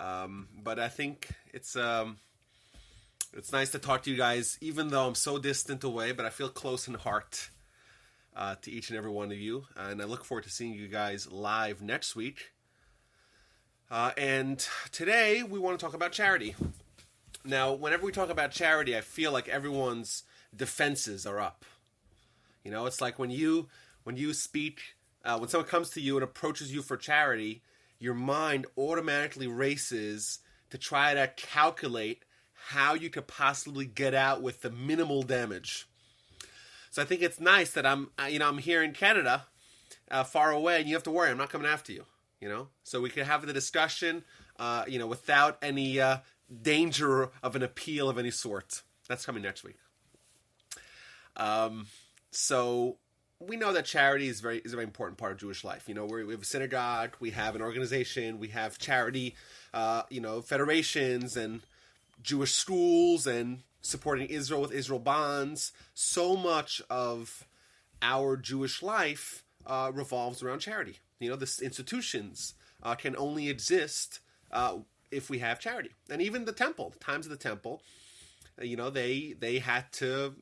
But I think it's nice to talk to you guys, even though I'm so distant away, but I feel close in heart to each and every one of you. And I look forward to seeing you guys live next week. And today we want to talk about charity. Now, whenever we talk about charity, I feel like everyone's defenses are up. You know, it's like when you speak, when someone comes to you and approaches you for charity, your mind automatically races to try to calculate how you could possibly get out with the minimal damage. So I think it's nice that I'm here in Canada, far away, and you have to worry, I'm not coming after you. You know, so we can have the discussion, without any danger of an appeal of any sort. That's coming next week. So we know that charity is a very important part of Jewish life. You know, we have a synagogue, we have an organization, we have charity, federations and Jewish schools and supporting Israel with Israel bonds. So much of our Jewish life revolves around charity. You know, the institutions can only exist if we have charity. And even the temple, times of the temple, they had to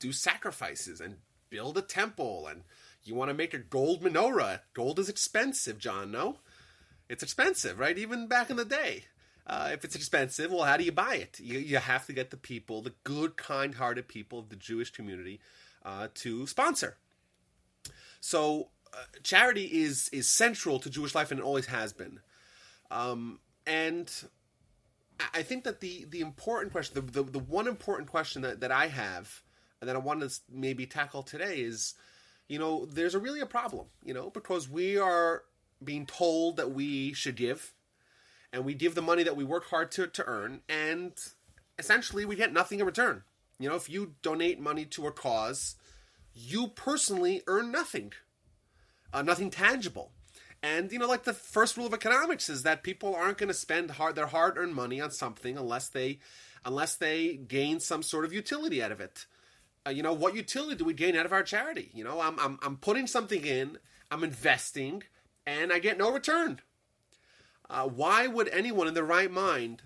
do sacrifices and build a temple. And you want to make a gold menorah. Gold is expensive, John, no? It's expensive, right? Even back in the day. If it's expensive, well, how do you buy it? You have to get the people, the good, kind-hearted people of the Jewish community to sponsor. So charity is central to Jewish life, and it always has been. And I think that the important question, the one important question that I have, and that I want to maybe tackle today is, there's really a problem, because we are being told that we should give, and we give the money that we work hard to earn, and essentially we get nothing in return. If you donate money to a cause, you personally earn nothing. Nothing tangible. And, like the first rule of economics is that people aren't going to spend their hard-earned money on something unless they gain some sort of utility out of it. What utility do we gain out of our charity? I'm putting something in, I'm investing, and I get no return. Why would anyone in their right mind,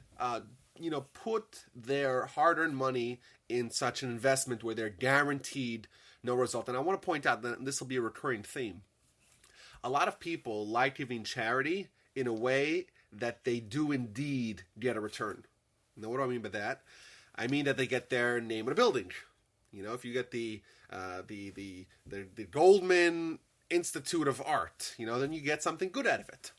put their hard-earned money in such an investment where they're guaranteed no result? And I want to point out that this will be a recurring theme. A lot of people like giving charity in a way that they do indeed get a return. Now, what do I mean by that? I mean that they get their name in a building. If you get the Goldman Institute of Art, then you get something good out of it.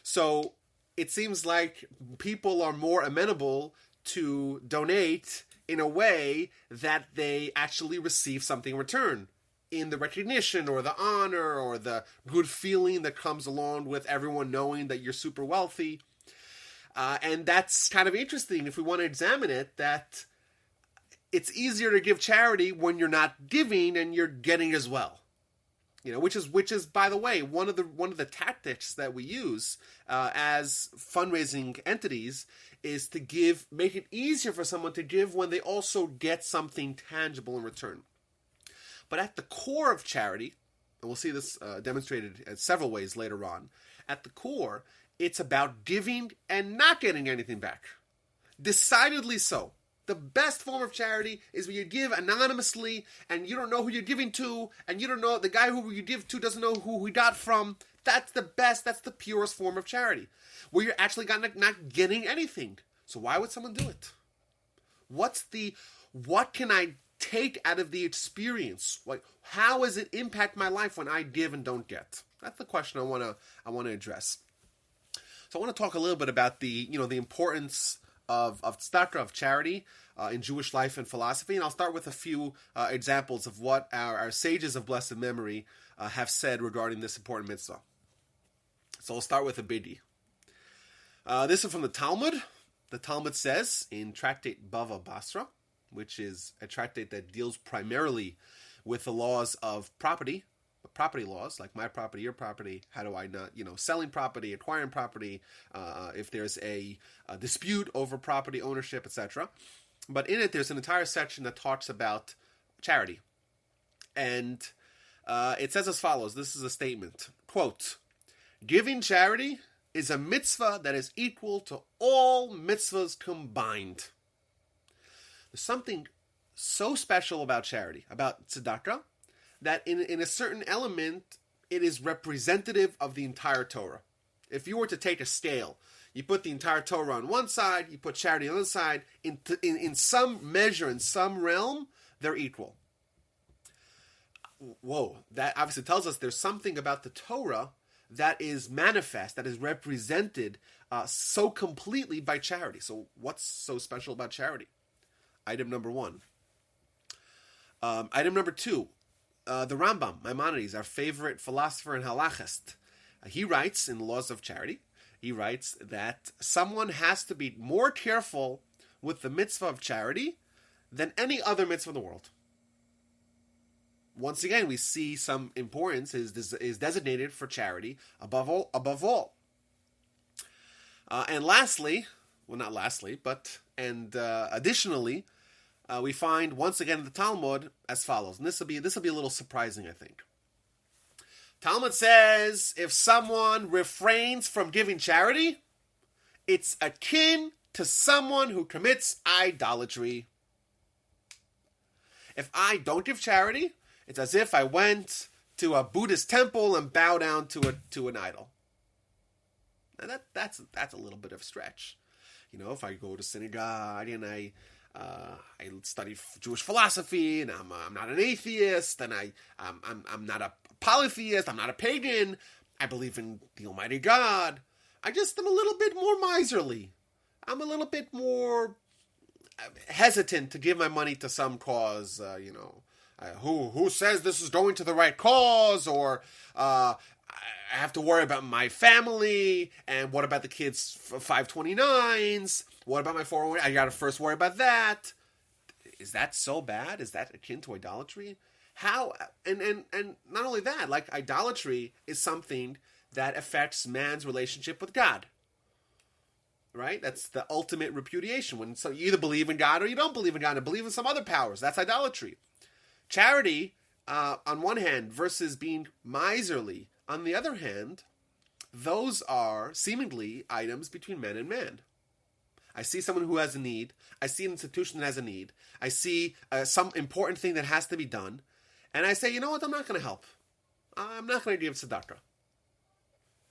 So it seems like people are more amenable to donate in a way that they actually receive something in return, in the recognition or the honor or the good feeling that comes along with everyone knowing that you're super wealthy. And that's kind of interesting if we want to examine it, that it's easier to give charity when you're not giving and you're getting as well. Which is, by the way, one of the tactics that we use as fundraising entities is to make it easier for someone to give when they also get something tangible in return. But at the core of charity, and we'll see this demonstrated in several ways later on, at the core, it's about giving and not getting anything back. Decidedly so. The best form of charity is when you give anonymously and you don't know who you're giving to, and you don't know, the guy who you give to doesn't know who he got from. That's the best, that's the purest form of charity, where you're actually not getting anything. So why would someone do it? What can I take out of the experience? Like, how does it impact my life when I give and don't get? That's the question I want to address. So I want to talk a little bit about the importance of tzedakah, of charity, in Jewish life and philosophy, and I'll start with a few examples of what our sages of blessed memory have said regarding this important mitzvah. So I'll start with a biggie. This is from the Talmud. The Talmud says in Tractate Bava Basra, which is a tractate that deals primarily with the laws of property laws, like my property, your property, how do I not, selling property, acquiring property, if there's a dispute over property ownership, etc. But in it, there's an entire section that talks about charity. And it says as follows, this is a statement, quote, "Giving charity is a mitzvah that is equal to all mitzvahs combined. There's something so special about charity, about tzedakah, that in a certain element, it is representative of the entire Torah. If you were to take a scale, you put the entire Torah on one side, you put charity on the other side, in some measure, in some realm, they're equal. Whoa, that obviously tells us there's something about the Torah that is manifest, that is represented so completely by charity. So what's so special about charity? Item number one. Item number two, the Rambam, Maimonides, our favorite philosopher and halachist, he writes in Laws of Charity, he writes that someone has to be more careful with the mitzvah of charity than any other mitzvah in the world. Once again, we see some importance is designated for charity above all. And lastly, well, not lastly, but additionally, we find once again in the Talmud as follows, and this will be a little surprising, I think. Talmud says if someone refrains from giving charity, it's akin to someone who commits idolatry. If I don't give charity, it's as if I went to a Buddhist temple and bow down to an idol. Now that's a little bit of a stretch. You know, if I go to synagogue and I study Jewish philosophy and I'm not an atheist and I'm not a polytheist, I'm not a pagan, I believe in the Almighty God. I'm a little bit more miserly. I'm a little bit more hesitant to give my money to some cause, who says this is going to the right cause, or I have to worry about my family, and what about the kids' 529s? What about my 401? I got to first worry about that. Is that so bad? Is that akin to idolatry? How? And not only that, like idolatry is something that affects man's relationship with God. Right? That's the ultimate repudiation. When you either believe in God or you don't believe in God and believe in some other powers. That's idolatry. Charity, on one hand, versus being miserly, on the other hand, those are seemingly items between man and man. I see someone who has a need. I see an institution that has a need. I see some important thing that has to be done. And I say, you know what, I'm not going to help. I'm not going to give tzedakah.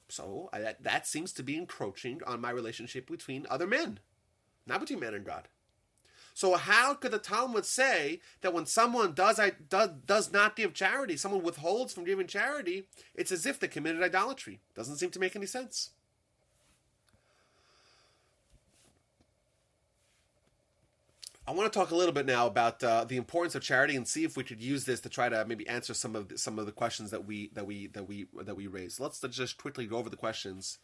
So that seems to be encroaching on my relationship between other men, not between man and God. So how could the Talmud say that when someone does not give charity, someone withholds from giving charity, it's as if they committed idolatry? Doesn't seem to make any sense. I want to talk a little bit now about the importance of charity and see if we could use this to try to maybe answer some of the questions that we raised. Let's just quickly go over the questions.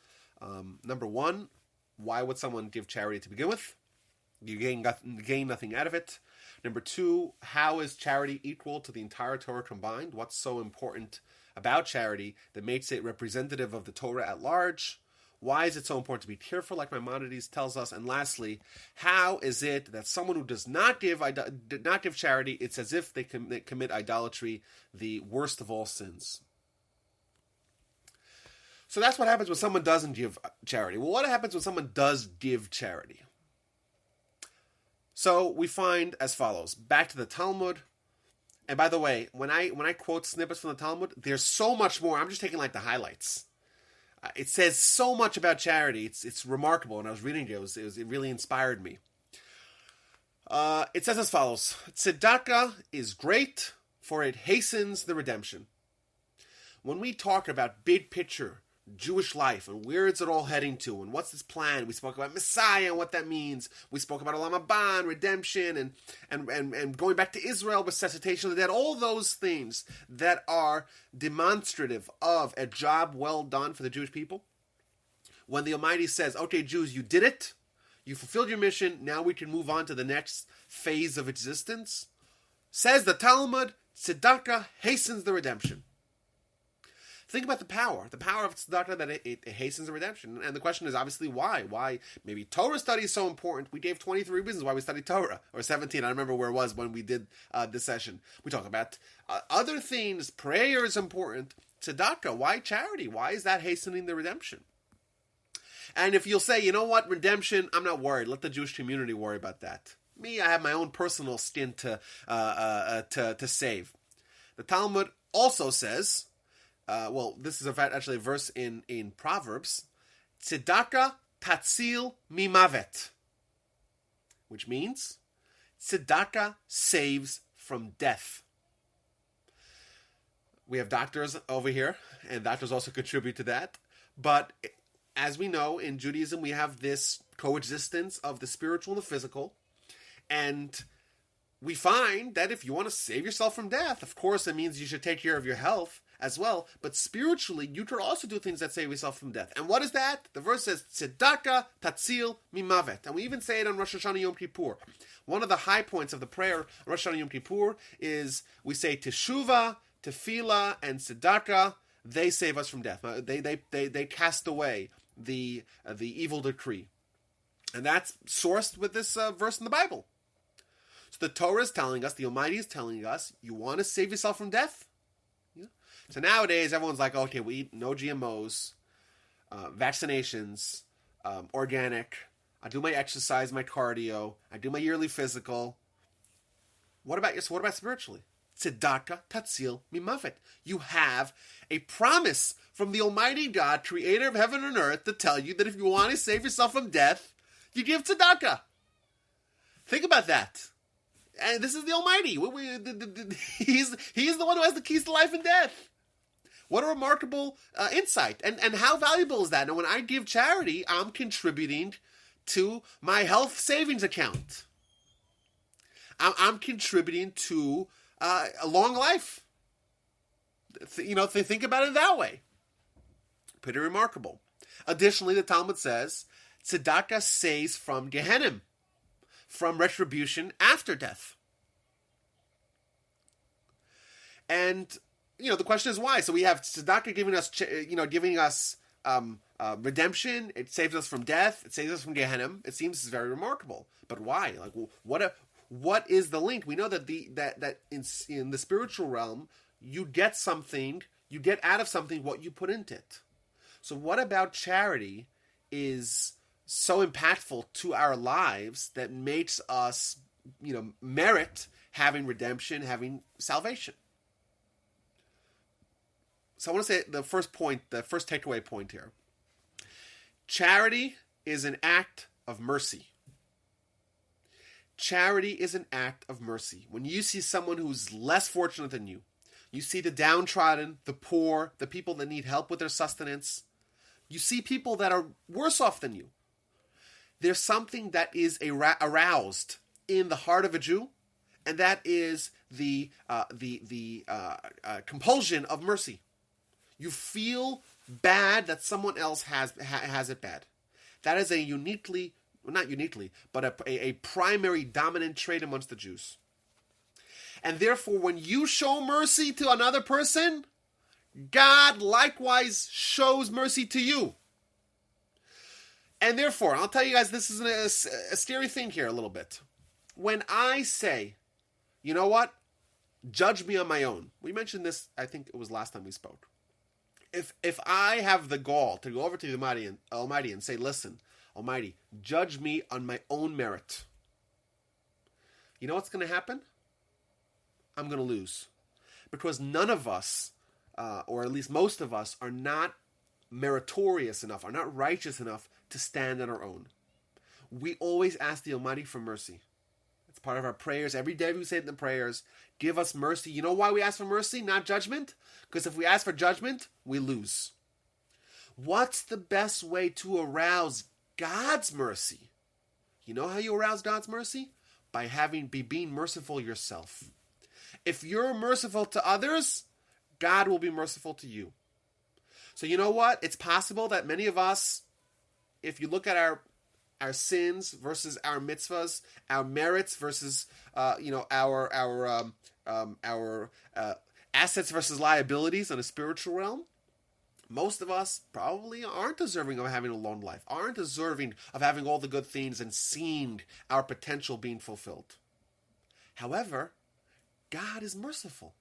Number one, why would someone give charity to begin with? You gain nothing out of it. Number two, how is charity equal to the entire Torah combined? What's so important about charity that makes it representative of the Torah at large? Why is it so important to be careful, like Maimonides tells us? And lastly, how is it that someone who does not give charity, it's as if they commit idolatry, the worst of all sins? So that's what happens when someone doesn't give charity. Well, what happens when someone does give charity? So we find as follows. Back to the Talmud. And by the way, when I quote snippets from the Talmud, there's so much more. I'm just taking like the highlights. It says so much about charity. It's remarkable. When I was reading it, it really inspired me. It says as follows. Tzedakah is great, for it hastens the redemption. When we talk about big picture Jewish life and where is it all heading to and what's this plan, we spoke about Messiah and what that means. We spoke about Olam Haba and redemption and going back to Israel, resuscitation of the dead, all those things that are demonstrative of a job well done for the Jewish people. When the Almighty says, okay, Jews, you did it. You fulfilled your mission. Now we can move on to the next phase of existence. Says the Talmud, tzedakah hastens the redemption. Think about the power of tzedakah, that it hastens the redemption. And the question is obviously why? Why maybe Torah study is so important. We gave 23 reasons why we study Torah, or 17. I don't remember where it was when we did this session. We talk about other things. Prayer is important. Tzedakah, why charity? Why is that hastening the redemption? And if you'll say, you know what, redemption, I'm not worried. Let the Jewish community worry about that. Me, I have my own personal skin to save. The Talmud also says, this is actually a verse in Proverbs, Tzedakah tatzil mimavet, which means tzedakah saves from death. We have doctors over here, and doctors also contribute to that. But as we know, in Judaism, we have this coexistence of the spiritual and the physical. And we find that if you want to save yourself from death, of course, it means you should take care of your health as well. But spiritually, you could also do things that save yourself from death. And what is that? The verse says, Tzedakah tatzil mimavet. And we even say it on Rosh Hashanah Yom Kippur. One of the high points of the prayer on Rosh Hashanah Yom Kippur is we say Teshuvah, Tefillah, and Tzedakah. They save us from death. They cast away the evil decree. And that's sourced with this verse in the Bible. So the Torah is telling us, the Almighty is telling us, you want to save yourself from death? Yeah. So nowadays, everyone's like, okay, we eat no GMOs, vaccinations, organic. I do my exercise, my cardio. I do my yearly physical. What about spiritually? Tzedakah tatzil mimavet. You have a promise from the Almighty God, creator of heaven and earth, to tell you that if you want to save yourself from death, you give tzedakah. Think about that. And this is the Almighty. He's the one who has the keys to life and death. What a remarkable insight. And how valuable is that? And when I give charity, I'm contributing to my health savings account. I'm contributing to a long life. Think about it that way. Pretty remarkable. Additionally, the Talmud says, tzedakah saves from Gehenna, from retribution after death. And, the question is why. So we have tzedakah giving us redemption. It saves us from death. It saves us from Gehenna. It seems very remarkable. But why? What is the link? We know that that in the spiritual realm, you get out of something what you put into it. So what about charity is so impactful to our lives that makes us, merit having redemption, having salvation? So I want to say the first takeaway point here. Charity is an act of mercy. Charity is an act of mercy. When you see someone who's less fortunate than you, you see the downtrodden, the poor, the people that need help with their sustenance, you see people that are worse off than you. There's something that is aroused in the heart of a Jew, and that is the compulsion of mercy. You feel bad that someone else has it bad. That is not uniquely, but a primary dominant trait amongst the Jews. And therefore, when you show mercy to another person, God likewise shows mercy to you. And therefore, I'll tell you guys, this is a scary thing here a little bit. When I say, you know what, judge me on my own. We mentioned this, I think it was last time we spoke. If I have the gall to go over to the Almighty and say, listen, Almighty, judge me on my own merit, you know what's going to happen? I'm going to lose. Because none of us, or at least most of us, are not meritorious enough, are not righteous enough to stand on our own. We always ask the Almighty for mercy. It's part of our prayers. Every day we say it in the prayers, give us mercy. You know why we ask for mercy, not judgment? Because if we ask for judgment, we lose. What's the best way to arouse God's mercy? You know how you arouse God's mercy? By being merciful yourself. If you're merciful to others, God will be merciful to you. So you know what? It's possible that many of us, if you look at our sins versus our mitzvahs, our merits versus our assets versus liabilities on a spiritual realm, most of us probably aren't deserving of having a long life, aren't deserving of having all the good things and seeing our potential being fulfilled. However, God is merciful.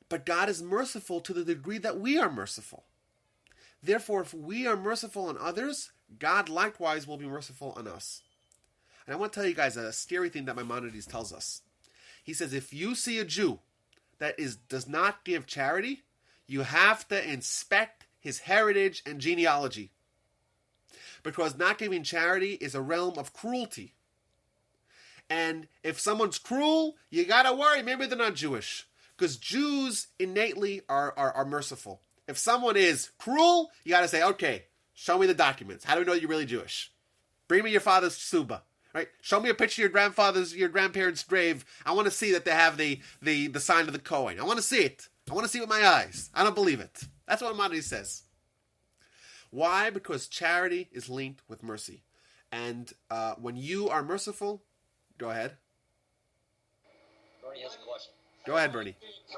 But God is merciful to the degree that we are merciful. Therefore, if we are merciful on others, God likewise will be merciful on us. And I want to tell you guys a scary thing that Maimonides tells us. He says, if you see a Jew that does not give charity, you have to inspect his heritage and genealogy. Because not giving charity is a realm of cruelty. And if someone's cruel, you gotta worry, maybe they're not Jewish. Because Jews innately are merciful. If someone is cruel, you gotta say, okay, show me the documents. How do we know you're really Jewish? Bring me your father's suba. Right? Show me a picture of your grandparents' grave. I want to see that they have the sign of the Kohen. I want to see it. I want to see it with my eyes. I don't believe it. That's what Maimonides says. Why? Because charity is linked with mercy. And when you are merciful, go ahead. Bernie has a question. Go ahead, Bernie. It's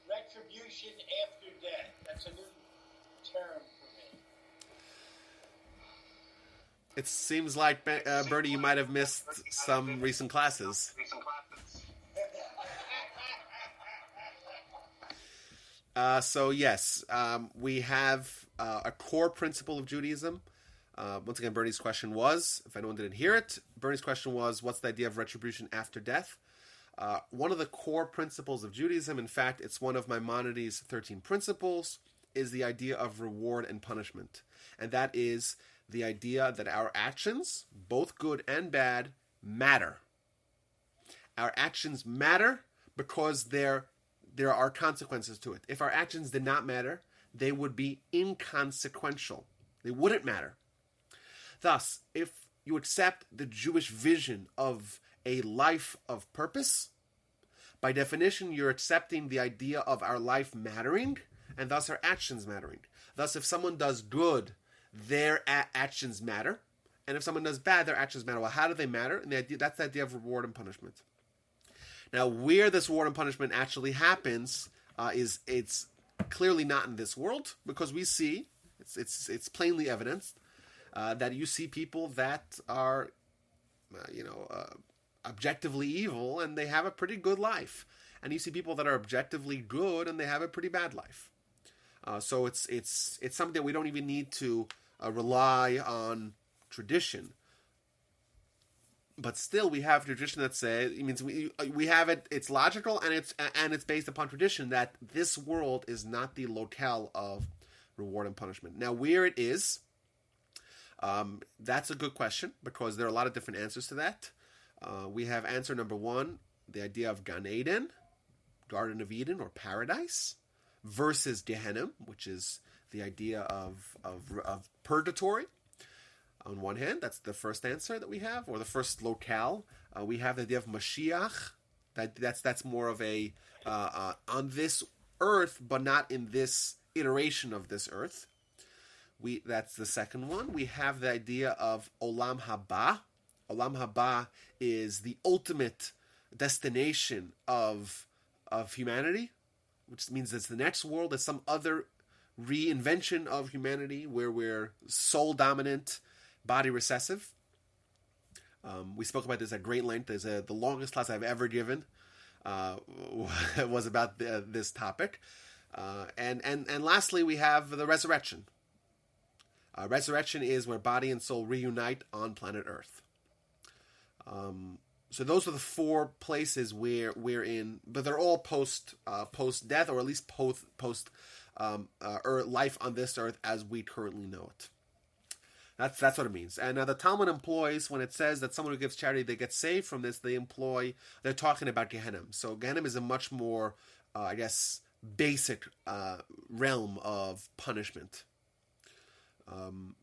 retribution after death. That's a new term for me. It seems like, Bernie, you might have missed some recent classes. So yes, we have a core principle of Judaism. Once again, Bernie's question was, if anyone didn't hear it, Bernie's question was, what's the idea of retribution after death? One of the core principles of Judaism, in fact, it's one of Maimonides' 13 principles, is the idea of reward and punishment. And that is the idea that our actions, both good and bad, matter. Our actions matter because there are consequences to it. If our actions did not matter, they would be inconsequential. They wouldn't matter. Thus, if you accept the Jewish vision of a life of purpose, by definition, you're accepting the idea of our life mattering, and thus our actions mattering. Thus, if someone does good, their actions matter, and if someone does bad, their actions matter. Well, how do they matter? And that's the idea of reward and punishment. Now, where this reward and punishment actually happens is it's clearly not in this world, because we see it's plainly evidenced that you see people that are, objectively evil and they have a pretty good life, and you see people that are objectively good and they have a pretty bad life. So it's something that we don't even need to rely on tradition. But still, we have tradition that says, it means we have it. It's logical and it's based upon tradition that this world is not the locale of reward and punishment. Now, where it is, that's a good question, because there are a lot of different answers to that. We have answer number one, the idea of Gan Eden, Garden of Eden or paradise, versus Gehenna, which is the idea of purgatory. On one hand, that's the first answer that we have, or the first locale. We have the idea of Mashiach. That's more of a on this earth, but not in this iteration of this earth. That's the second one. We have the idea of Olam Haba. Olam Haba is the ultimate destination of humanity, which means it's the next world. It's some other reinvention of humanity where we're soul dominant, body recessive. We spoke about this at great length. The longest class I've ever given was about this topic. And lastly, we have the resurrection. Resurrection is where body and soul reunite on planet Earth. So those are the four places where we're in, but they're all post death, or at least post life on this earth as we currently know it. That's what it means. And the Talmud employs, when it says that someone who gives charity, they get saved from this, they're talking about Gehenna. So Gehenna is a much more, basic realm of punishment.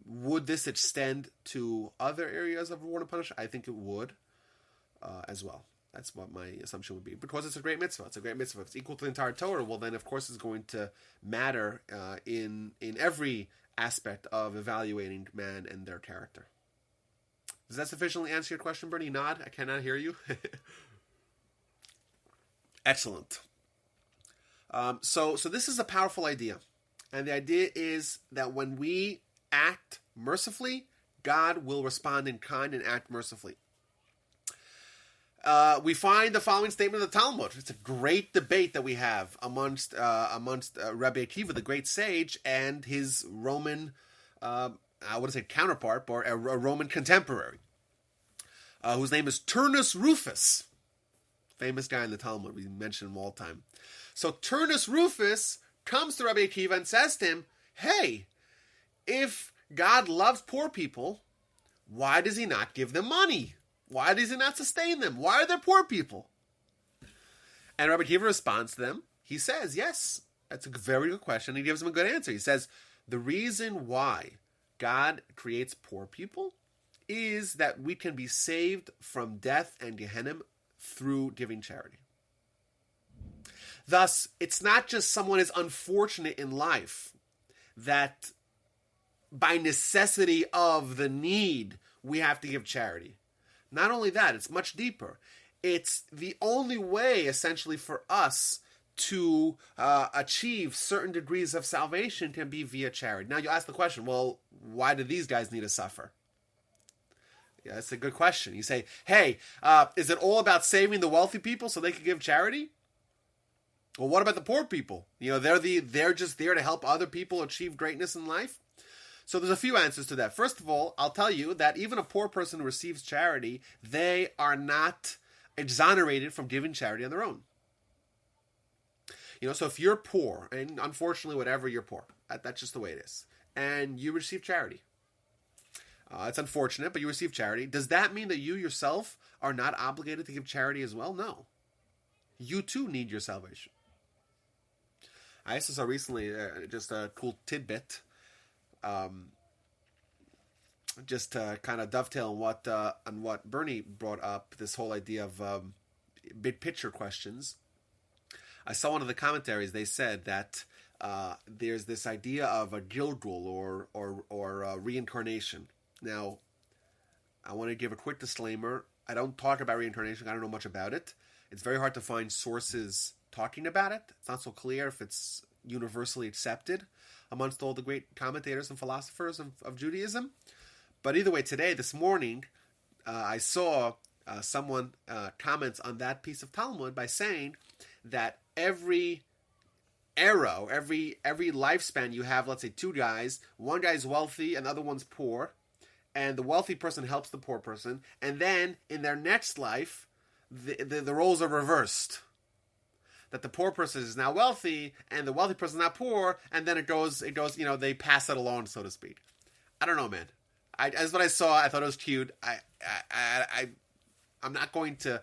Would this extend to other areas of reward and punishment? I think it would as well. That's what my assumption would be. Because it's a great mitzvah. It's a great mitzvah. If it's equal to the entire Torah, well then of course it's going to matter in every aspect of evaluating man and their character. Does that sufficiently answer your question, Bernie? Nod. I cannot hear you. Excellent. So this is a powerful idea. And the idea is that when we act mercifully, God will respond in kind and act mercifully. we find the following statement of the Talmud. It's a great debate that we have amongst Rabbi Akiva, the great sage, and his Roman, counterpart, or a Roman contemporary, whose name is Turnus Rufus. Famous guy in the Talmud. We mention him all the time. So Turnus Rufus comes to Rabbi Akiva and says to him, hey, if God loves poor people, why does he not give them money? Why does he not sustain them? Why are there poor people? And Rabbi Akiva responds to them. He says, yes, that's a very good question. He gives them a good answer. He says, the reason why God creates poor people is that we can be saved from death and Gehenna through giving charity. Thus, it's not just someone is unfortunate in life that by necessity of the need, we have to give charity. Not only that, it's much deeper. It's the only way, essentially, for us to achieve certain degrees of salvation can be via charity. Now, you ask the question, well, why do these guys need to suffer? Yeah, that's a good question. You say, hey, is it all about saving the wealthy people so they can give charity? Well, what about the poor people? They're just there to help other people achieve greatness in life. So there's a few answers to that. First of all, I'll tell you that even a poor person who receives charity, they are not exonerated from giving charity on their own. So if you're poor, and unfortunately, whatever, you're poor. That's just the way it is. And you receive charity. It's unfortunate, but you receive charity. Does that mean that you yourself are not obligated to give charity as well? No. You too need your salvation. I also saw recently just a cool tidbit. Just to kind of dovetail on what Bernie brought up, this whole idea of big picture questions. I saw one of the commentaries. They said that there's this idea of a Gilgul or reincarnation. Now, I want to give a quick disclaimer. I don't talk about reincarnation. I don't know much about it. It's very hard to find sources talking about it. It's not so clear if it's universally accepted amongst all the great commentators and philosophers of Judaism. But either way, this morning, I saw someone comments on that piece of Talmud by saying that every era, every lifespan, you have, let's say, two guys. One guy's wealthy and the other one's poor. And the wealthy person helps the poor person. And then in their next life, the roles are reversed. That the poor person is now wealthy and the wealthy person is now poor, and then it goes, they pass it along, so to speak. I don't know, man. That's what I saw. I thought it was cute. I'm not going to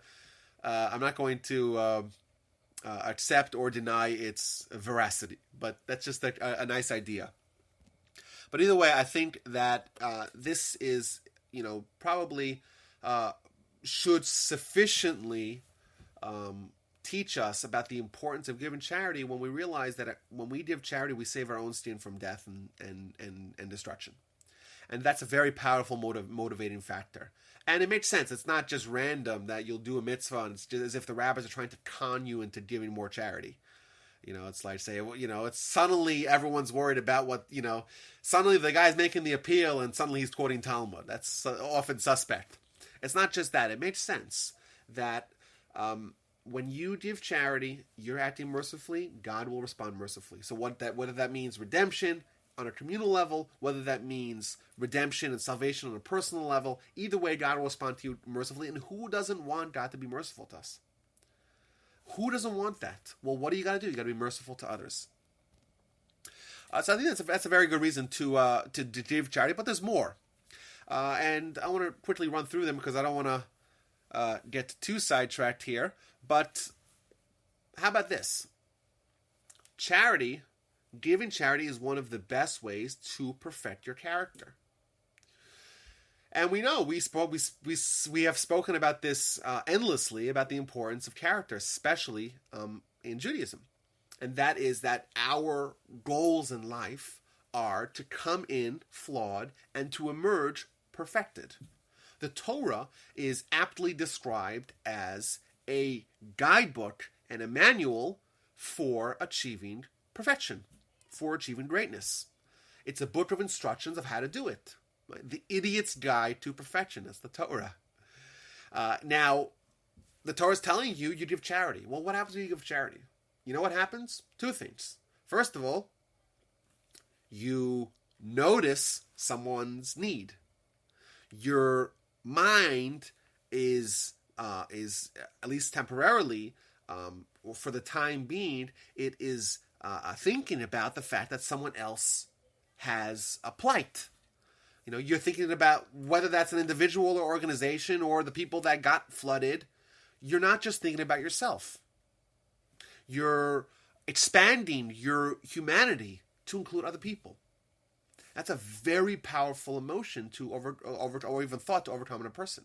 accept or deny its veracity, but that's just a nice idea. But either way, I think that this is, probably should sufficiently teach us about the importance of giving charity when we realize that when we give charity, we save our own skin from death and destruction. And that's a very powerful motivating factor. And it makes sense. It's not just random that you'll do a mitzvah and it's just as if the rabbis are trying to con you into giving more charity. It's like, say, it's suddenly everyone's worried about what, suddenly the guy's making the appeal and suddenly he's quoting Talmud. That's often suspect. It's not just that. It makes sense that when you give charity, you're acting mercifully, God will respond mercifully. So whether that means redemption on a communal level, whether that means redemption and salvation on a personal level, either way, God will respond to you mercifully. And who doesn't want God to be merciful to us? Who doesn't want that? Well, what do you got to do? You got to be merciful to others. So I think that's a very good reason to give charity, but there's more. And I want to quickly run through them because I don't want to get too sidetracked here. But how about this? Giving charity is one of the best ways to perfect your character. And we know we have spoken about this endlessly about the importance of character, especially in Judaism, and that is that our goals in life are to come in flawed and to emerge perfected. The Torah is aptly described as a guidebook and a manual for achieving perfection, for achieving greatness. It's a book of instructions of how to do it. The idiot's guide to perfection. That's the Torah. Now, the Torah is telling you give charity. Well, what happens when you give charity? You know what happens? Two things. First of all, you notice someone's need. Your mind is at least temporarily, or for the time being, it is thinking about the fact that someone else has a plight. You know, you're thinking about whether that's an individual or organization or the people that got flooded. You're not just thinking about yourself. You're expanding your humanity to include other people. That's a very powerful emotion to or even thought to overcome in a person.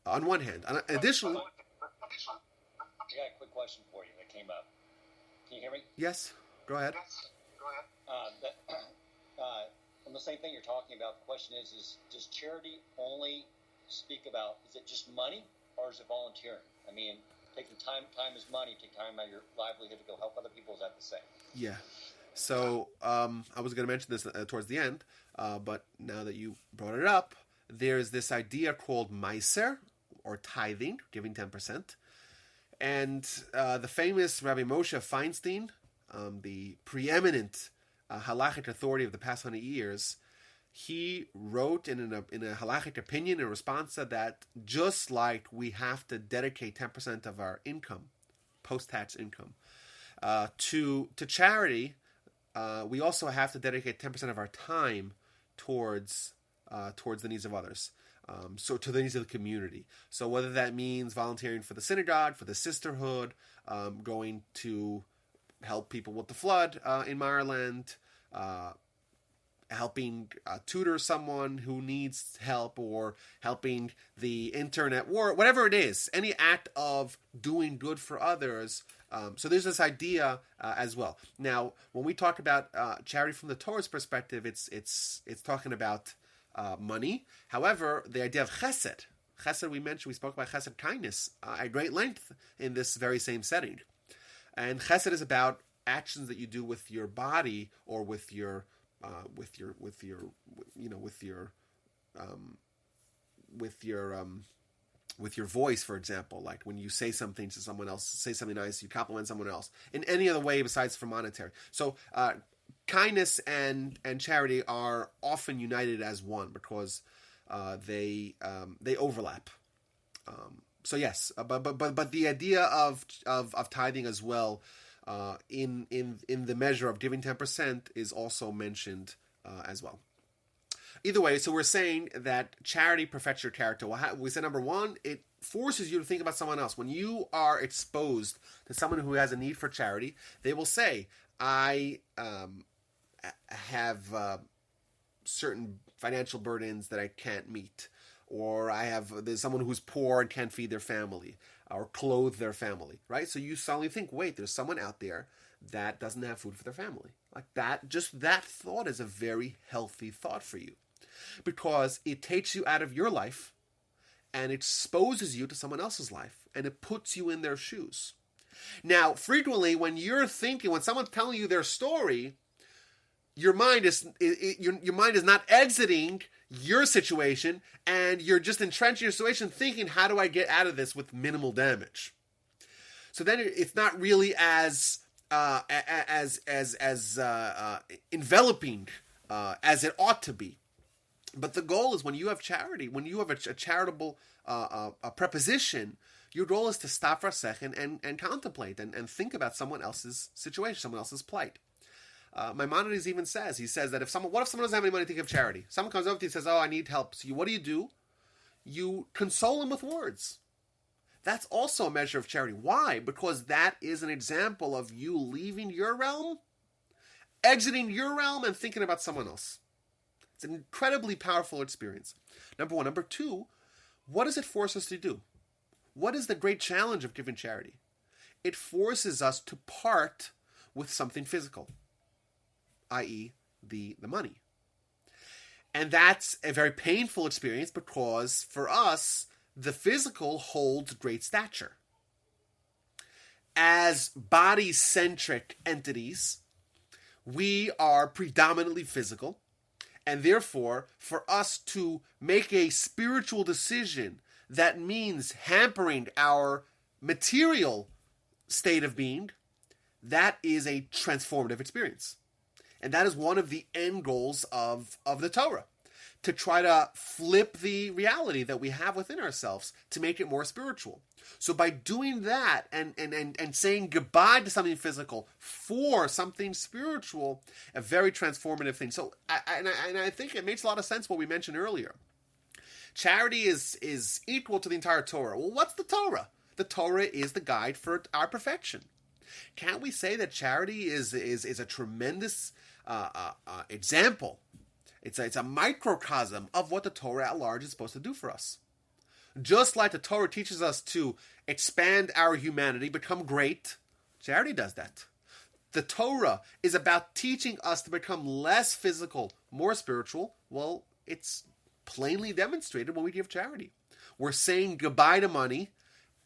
On one hand, additionally, I got a quick question for you that came up. Can you hear me? Yes, go ahead. On the same thing you're talking about, the question is does charity only speak about, is it just money or is it volunteering? I mean, taking time is money, take time out of your livelihood to go help other people, is that the same? Yeah. So I was going to mention this towards the end, but now that you brought it up, there's this idea called Meiser, or tithing, giving 10%. And the famous Rabbi Moshe Feinstein, the preeminent halachic authority of the past 100 years, he wrote in a halachic opinion in response to that, just like we have to dedicate 10% of our income, post-tax income, to charity, we also have to dedicate 10% of our time towards the needs of others. So to the needs of the community. So whether that means volunteering for the synagogue, for the sisterhood, going to help people with the flood in Ireland, helping tutor someone who needs help, or helping the intern at work, whatever it is, any act of doing good for others. So there's this idea as well. Now, when we talk about charity from the Torah's perspective, it's talking about money. However, the idea of chesed we spoke about chesed, kindness, at great length in this very same setting. And chesed is about actions that you do with your body, or with your voice, for example, like when you say something to someone else, say something nice, you compliment someone else in any other way besides for monetary. So kindness and charity are often united as one because they overlap. So yes, but the idea of tithing as well, in the measure of giving 10%, is also mentioned as well. Either way, so we're saying that charity perfects your character. We said number one, it forces you to think about someone else. When you are exposed to someone who has a need for charity, they will say, I have certain financial burdens that I can't meet, or there's someone who's poor and can't feed their family or clothe their family, right? So you suddenly think, wait, there's someone out there that doesn't have food for their family. Like that, just that thought is a very healthy thought for you, because it takes you out of your life and exposes you to someone else's life, and it puts you in their shoes. Now, frequently when someone's telling you their story, your mind is not exiting your situation, and you're just entrenched in your situation, thinking, "How do I get out of this with minimal damage?" So then it's not really as enveloping as it ought to be. But the goal is, when you have charity, when you have a charitable a preposition, your goal is to stop for a second and contemplate and think about someone else's situation, someone else's plight. Maimonides even says, that what if someone doesn't have any money to give charity? Someone comes over to you and says, "Oh, I need help." So what do? You console him with words. That's also a measure of charity. Why? Because that is an example of you leaving your realm, exiting your realm, and thinking about someone else. It's an incredibly powerful experience. Number one. Number two, what does it force us to do? What is the great challenge of giving charity? It forces us to part with something physical, i.e. the money. And that's a very painful experience, because for us, the physical holds great stature. As body-centric entities, we are predominantly physical, and therefore, for us to make a spiritual decision that means hampering our material state of being, that is a transformative experience. And that is one of the end goals of the Torah, to try to flip the reality that we have within ourselves to make it more spiritual. So by doing that and saying goodbye to something physical for something spiritual, a very transformative thing. So I think it makes a lot of sense what we mentioned earlier. Charity is equal to the entire Torah. Well, what's the Torah? The Torah is the guide for our perfection. Can't we say that charity is a tremendous example? It's a microcosm of what the Torah at large is supposed to do for us. Just like the Torah teaches us to expand our humanity, become great, charity does that. The Torah is about teaching us to become less physical, more spiritual. Well, it's plainly demonstrated when we give charity. We're saying goodbye to money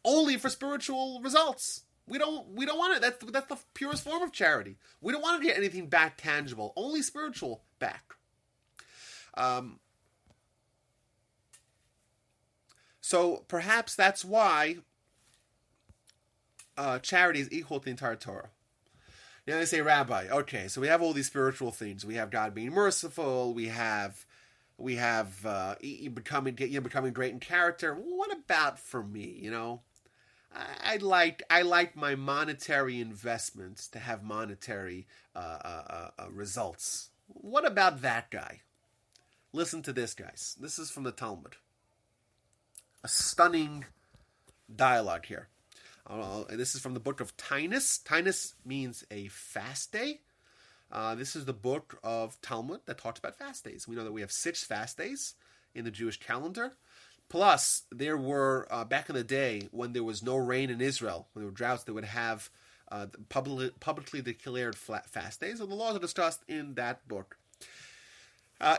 only for spiritual results. We don't want it. That's the purest form of charity. We don't want to get anything back tangible, only spiritual back. So perhaps that's why charity is equal to the entire Torah. Now they say, Rabbi, okay, so we have all these spiritual things. We have God being merciful. We have becoming great in character. What about for me? I like my monetary investments to have monetary results. What about that guy? Listen to this, guys. This is from the Talmud. A stunning dialogue here. This is from the book of Tainus. Tainus means a fast day. This is the book of Talmud that talks about fast days. We know that we have 6 fast days in the Jewish calendar. Plus, there were, back in the day, when there was no rain in Israel, when there were droughts, they would have publicly declared fast days. And the laws are discussed in that book.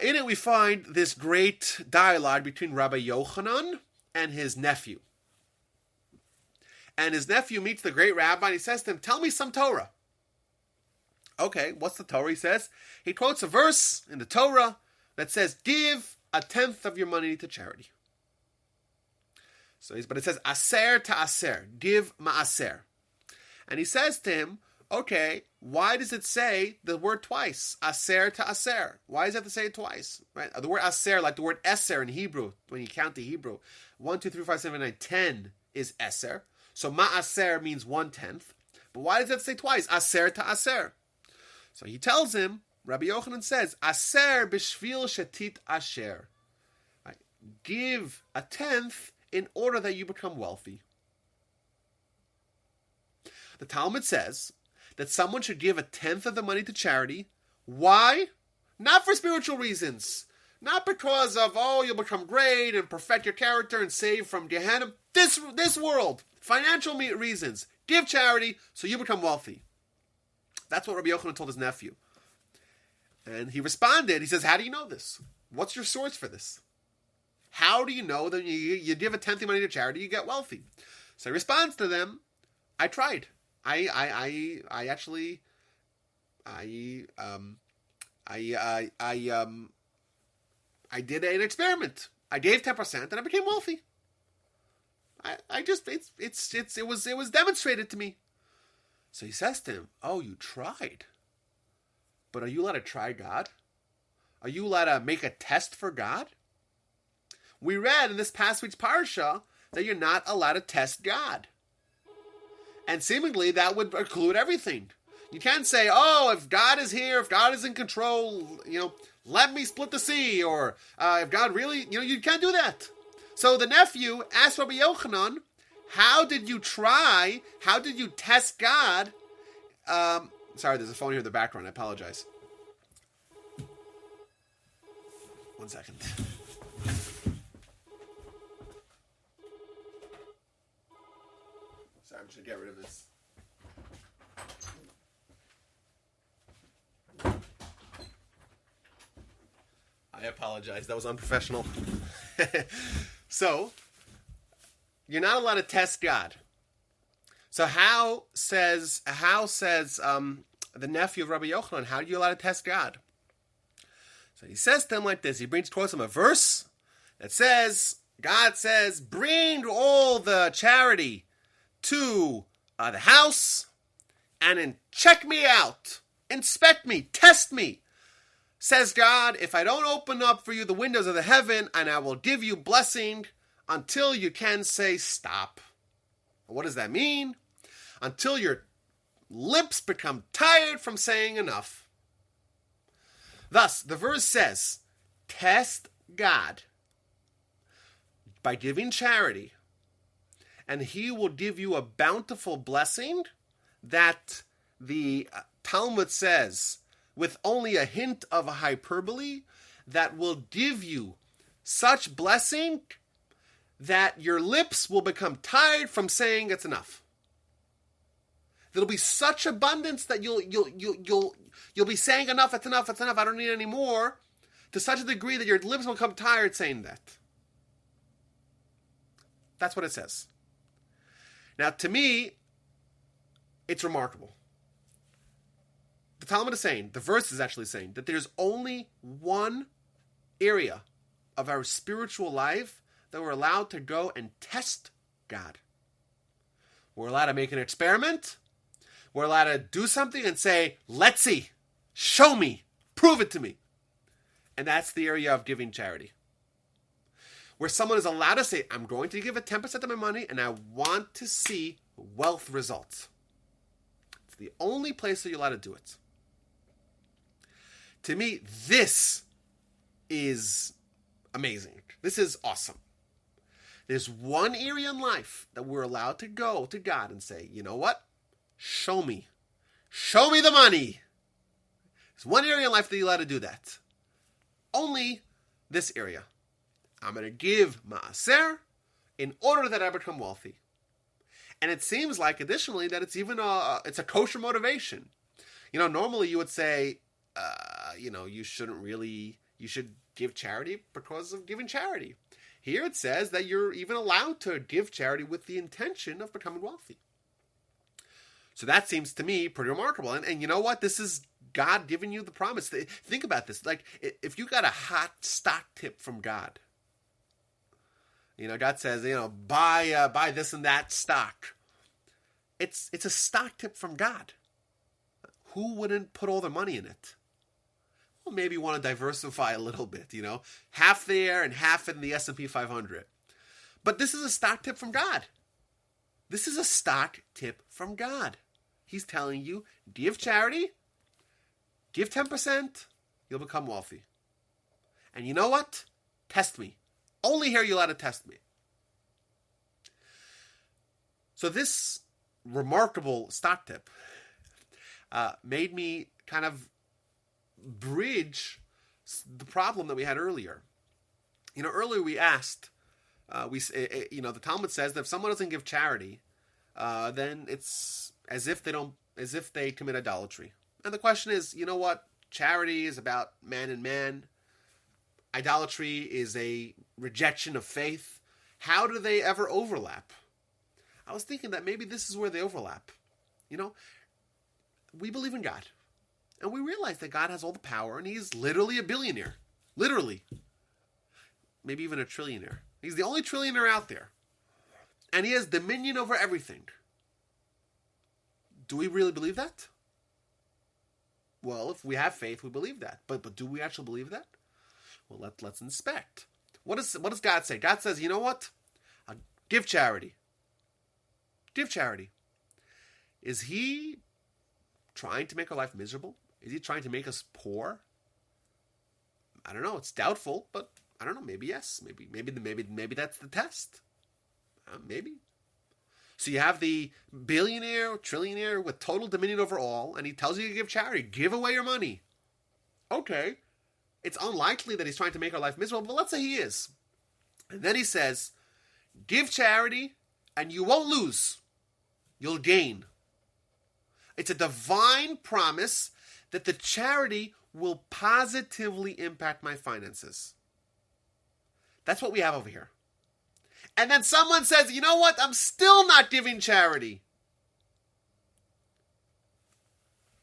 In it, we find this great dialogue between Rabbi Yochanan and his nephew. And his nephew meets the great rabbi, and he says to him, tell me some Torah. Okay, what's the Torah? He says, he quotes a verse in the Torah that says, give 1/10 of your money to charity. But it says, aser to aser, give ma'aser. And he says to him, okay, why does it say the word twice? Aser to aser. Why does it have to say it twice? Right? The word aser, like the word eser in Hebrew, when you count the Hebrew, 1, 2, 3, 4, 5, 6, 7, 8, 9, 10 is eser. So ma'aser means 1/10. But why does it say twice? Aser to aser. So he tells him, Rabbi Yochanan says, aser b'shvil shetit asher. Right? Give 1/10 in order that you become wealthy. The Talmud says that someone should give 1/10 of the money to charity. Why? Not for spiritual reasons. Not because of, you'll become great and perfect your character and save from Gehenna. This world. Financial reasons. Give charity so you become wealthy. That's what Rabbi Yochanan told his nephew. And he responded, he says, how do you know this? What's your source for this? How do you know that you give 1/10 of money to charity, you get wealthy? So he responds to them, I tried. I did an experiment. I gave 10% and I became wealthy. It was demonstrated to me. So he says to him, oh, you tried. But are you allowed to try God? Are you allowed to make a test for God? We read in this past week's parsha that you're not allowed to test God. And seemingly that would include everything. You can't say, if God is here, if God is in control, let me split the sea, or if God really, you can't do that. So the nephew asked Rabbi Yochanan, how did you try? How did you test God? Sorry, there's a phone here in the background. I apologize. 1 second. Sorry, I'm just going to get rid of this. I apologize. That was unprofessional. So, you're not allowed to test God. So how says the nephew of Rabbi Yochanan, how are you allowed to test God? So he says to him like this. He quotes him a verse that says, God says, bring all the charity to the house and then check me out. Inspect me. Test me. Says God, if I don't open up for you the windows of the heaven, and I will give you blessing until you can say stop. What does that mean? Until your lips become tired from saying enough. Thus, the verse says, test God by giving charity, and he will give you a bountiful blessing that the Talmud says, with only a hint of a hyperbole, that will give you such blessing that your lips will become tired from saying it's enough. There'll be such abundance that you'll be saying enough, it's enough, I don't need any more, to such a degree that your lips will become tired saying that. That's what it says. Now, to me, it's remarkable. The Talmud is saying, the verse is actually saying, that there's only one area of our spiritual life that we're allowed to go and test God. We're allowed to make an experiment. We're allowed to do something and say, let's see, show me, prove it to me. And that's the area of giving charity. Where someone is allowed to say, I'm going to give a 10% of my money and I want to see wealth results. It's the only place that you're allowed to do it. To me, this is amazing. This is awesome. There's one area in life that we're allowed to go to God and say, you know what? Show me. Show me the money. There's one area in life that you're allowed to do that. Only this area. I'm going to give maaser in order that I become wealthy. And it seems like, additionally, that it's even it's a kosher motivation. You know, normally you would say, you should give charity because of giving charity. Here it says that you're even allowed to give charity with the intention of becoming wealthy. So that seems to me pretty remarkable. And you know what? This is God giving you the promise. Think about this. Like, if you got a hot stock tip from God, God says, buy this and that stock. It's a stock tip from God. Who wouldn't put all their money in it? Well, maybe you want to diversify a little bit, half there and half in the S&P 500. But this is a stock tip from God. This is a stock tip from God. He's telling you, give charity, give 10%, you'll become wealthy. And you know what? Test me. Only here you're allowed to test me. So this remarkable stock tip made me kind of bridge the problem that we had earlier. Earlier we asked, the Talmud says that if someone doesn't give charity, then it's as if they commit idolatry. And the question is, you know what? Charity is about man and man. Idolatry is a rejection of faith. How do they ever overlap? I was thinking that maybe this is where they overlap. We believe in God. And we realize that God has all the power and he's literally a billionaire. Literally. Maybe even a trillionaire. He's the only trillionaire out there. And he has dominion over everything. Do we really believe that? Well, if we have faith, we believe that. But do we actually believe that? Well, let's inspect. What does God say? God says, you know what? Give charity. Give charity. Is he trying to make our life miserable? Is he trying to make us poor? I don't know. It's doubtful, but I don't know. Maybe yes. Maybe that's the test. Maybe. So you have the billionaire, trillionaire with total dominion over all, and he tells you to give charity. Give away your money. Okay. It's unlikely that he's trying to make our life miserable, but let's say he is. And then he says, give charity, and you won't lose. You'll gain. It's a divine promise that the charity will positively impact my finances. That's what we have over here. And then someone says, you know what? I'm still not giving charity.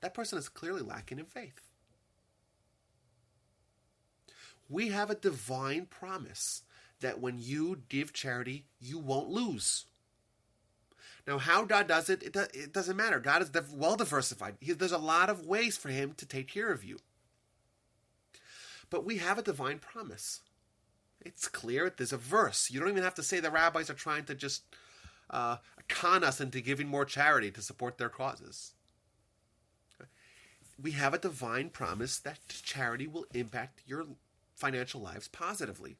That person is clearly lacking in faith. We have a divine promise that when you give charity, you won't lose. Now, how God does it, it doesn't matter. God is well diversified. There's a lot of ways for him to take care of you. But we have a divine promise. It's clear. There's a verse. You don't even have to say the rabbis are trying to just con us into giving more charity to support their causes. We have a divine promise that charity will impact your financial lives positively.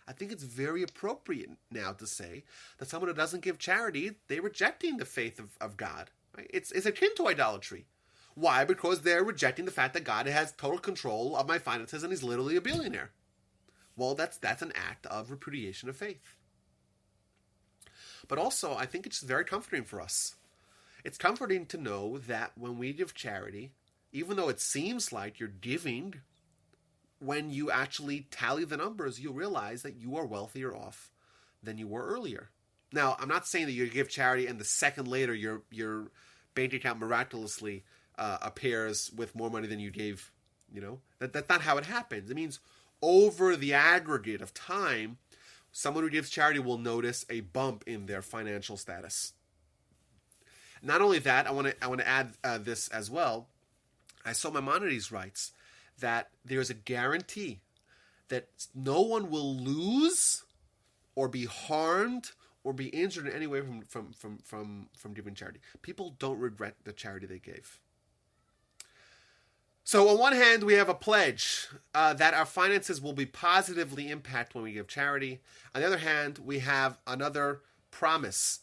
I think it's very appropriate now to say that someone who doesn't give charity, they're rejecting the faith of God. Right? It's akin to idolatry. Why? Because they're rejecting the fact that God has total control of my finances and he's literally a billionaire. Well, that's an act of repudiation of faith. But also, I think it's very comforting for us. It's comforting to know that when we give charity, even though it seems like you're giving, when you actually tally the numbers, you'll realize that you are wealthier off than you were earlier. Now, I'm not saying that you give charity and the second later your bank account miraculously appears with more money than you gave. That's not how it happens. It means over the aggregate of time, someone who gives charity will notice a bump in their financial status. Not only that, I want to add this as well. I saw Maimonides writes that there's a guarantee that no one will lose or be harmed or be injured in any way from giving charity. People don't regret the charity they gave. So on one hand, we have a pledge that our finances will be positively impacted when we give charity. On the other hand, we have another promise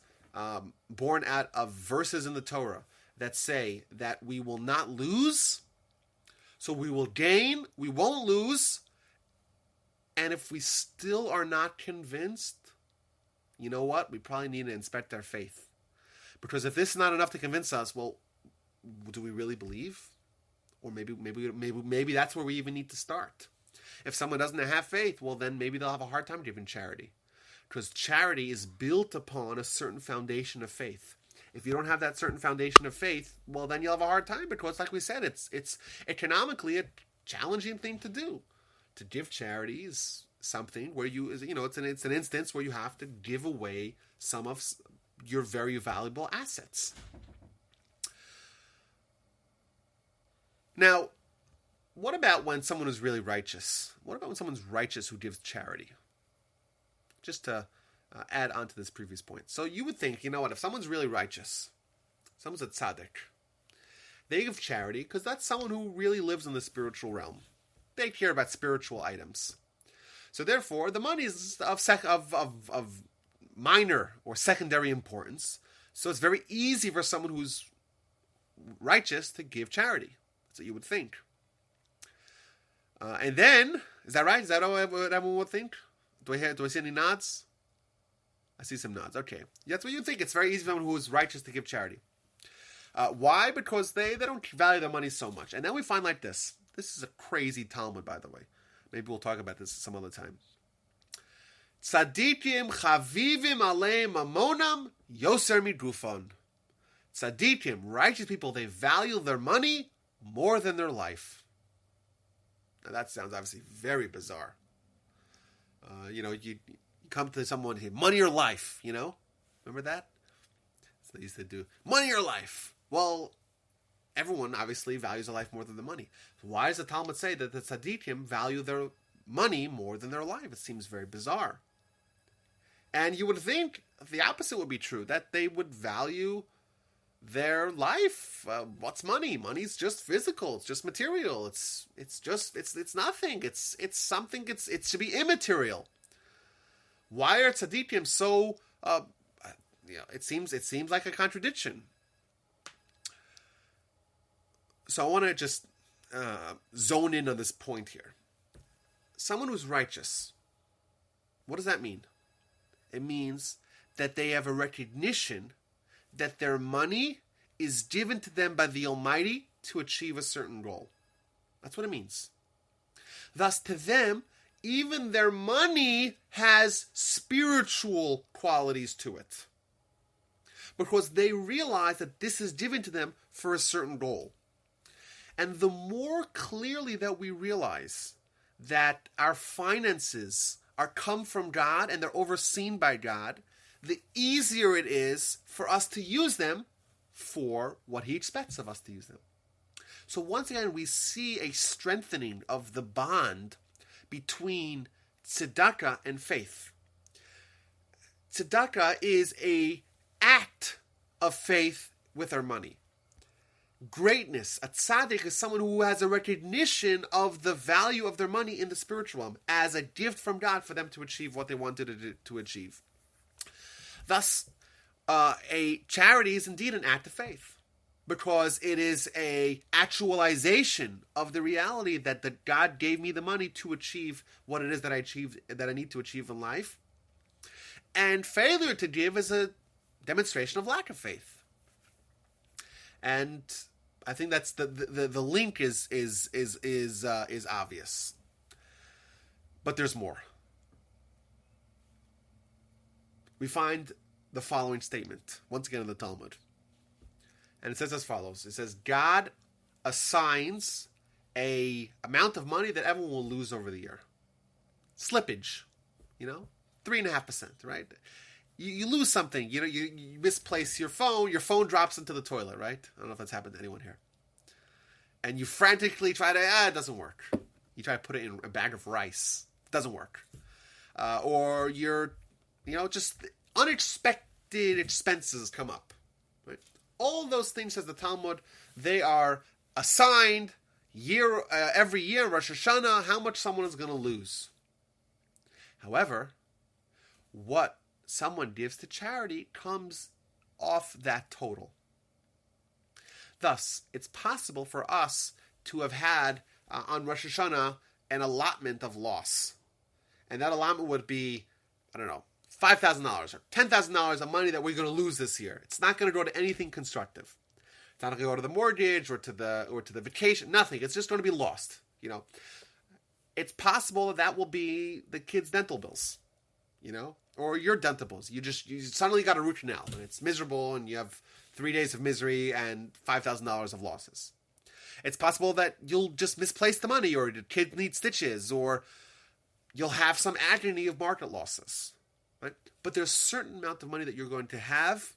born out of verses in the Torah that say that we will not lose, so we will gain, we won't lose, and if we still are not convinced, you know what? We probably need to inspect our faith. Because if this is not enough to convince us, well, do we really believe? Or maybe that's where we even need to start. If someone doesn't have faith, well, then maybe they'll have a hard time giving charity. Because charity is built upon a certain foundation of faith. If you don't have that certain foundation of faith, well, then you'll have a hard time because, like we said, it's economically a challenging thing to do. To give charity is something where it's an instance where you have to give away some of your very valuable assets. Now, what about when someone is really righteous? What about when someone's righteous who gives charity? Just to add on to this previous point. So you would think, if someone's really righteous, someone's a tzaddik, they give charity because that's someone who really lives in the spiritual realm. They care about spiritual items. So therefore, the money is of minor or secondary importance. So it's very easy for someone who's righteous to give charity. That's what you would think. And then, is that right? Is that what everyone would think? Do I see any nods? I see some nods. Okay. That's what you think. It's very easy for someone who is righteous to give charity. Why? Because they don't value their money so much. And then we find like this. This is a crazy Talmud, by the way. Maybe we'll talk about this some other time. Tzadikim chavivim aleim mamonam yoser migufon. Tzadikim, righteous people, they value their money more than their life. Now that sounds obviously very bizarre. You come to someone here, money or life, Remember that? So they used to do, money or life. Well, everyone obviously values their life more than the money. Why does the Talmud say that the tzaddikim value their money more than their life? It seems very bizarre. And you would think the opposite would be true, that they would value their life. What's money? Money's just physical. It's just material. It's nothing. It's something. It should be immaterial. Why are tzaddikim so? It seems like a contradiction. So I want to just zone in on this point here. Someone who's righteous. What does that mean? It means that they have a recognition that their money is given to them by the Almighty to achieve a certain goal. That's what it means. Thus, to them, even their money has spiritual qualities to it. Because they realize that this is given to them for a certain goal. And the more clearly that we realize that our finances are come from God and they're overseen by God, the easier it is for us to use them for what he expects of us to use them. So once again, we see a strengthening of the bond between tzedakah and faith. Tzedakah is an act of faith with our money. Greatness, a tzaddik, is someone who has a recognition of the value of their money in the spiritual realm as a gift from God for them to achieve what they wanted to achieve. Thus, a charity is indeed an act of faith, because it is a actualization of the reality that God gave me the money to achieve what it is that I need to achieve in life. And failure to give is a demonstration of lack of faith. And I think that's the link is obvious. But there's more. We find the following statement, once again in the Talmud. And it says as follows. It says, God assigns a amount of money that everyone will lose over the year. Slippage, 3.5%, right? You lose something, you misplace your phone drops into the toilet, right? I don't know if that's happened to anyone here. And you frantically try to, it doesn't work. You try to put it in a bag of rice. It doesn't work. Or you're, just unexpected expenses come up, right? All those things, says the Talmud, they are assigned every year, Rosh Hashanah, how much someone is going to lose. However, what someone gives to charity comes off that total. Thus, it's possible for us to have had on Rosh Hashanah an allotment of loss. And that allotment would be, $5,000 or $10,000 of money that we're going to lose this year. It's not going to go to anything constructive. It's not going to go to the mortgage or to the vacation, nothing. It's just going to be lost. It's possible that will be the kids' dental bills, or your dental bills. You suddenly got a root canal and it's miserable and you have 3 days of misery and $5,000 of losses. It's possible that you'll just misplace the money, or the kid needs stitches, or you'll have some agony of market losses. Right? But there's a certain amount of money that you're going to have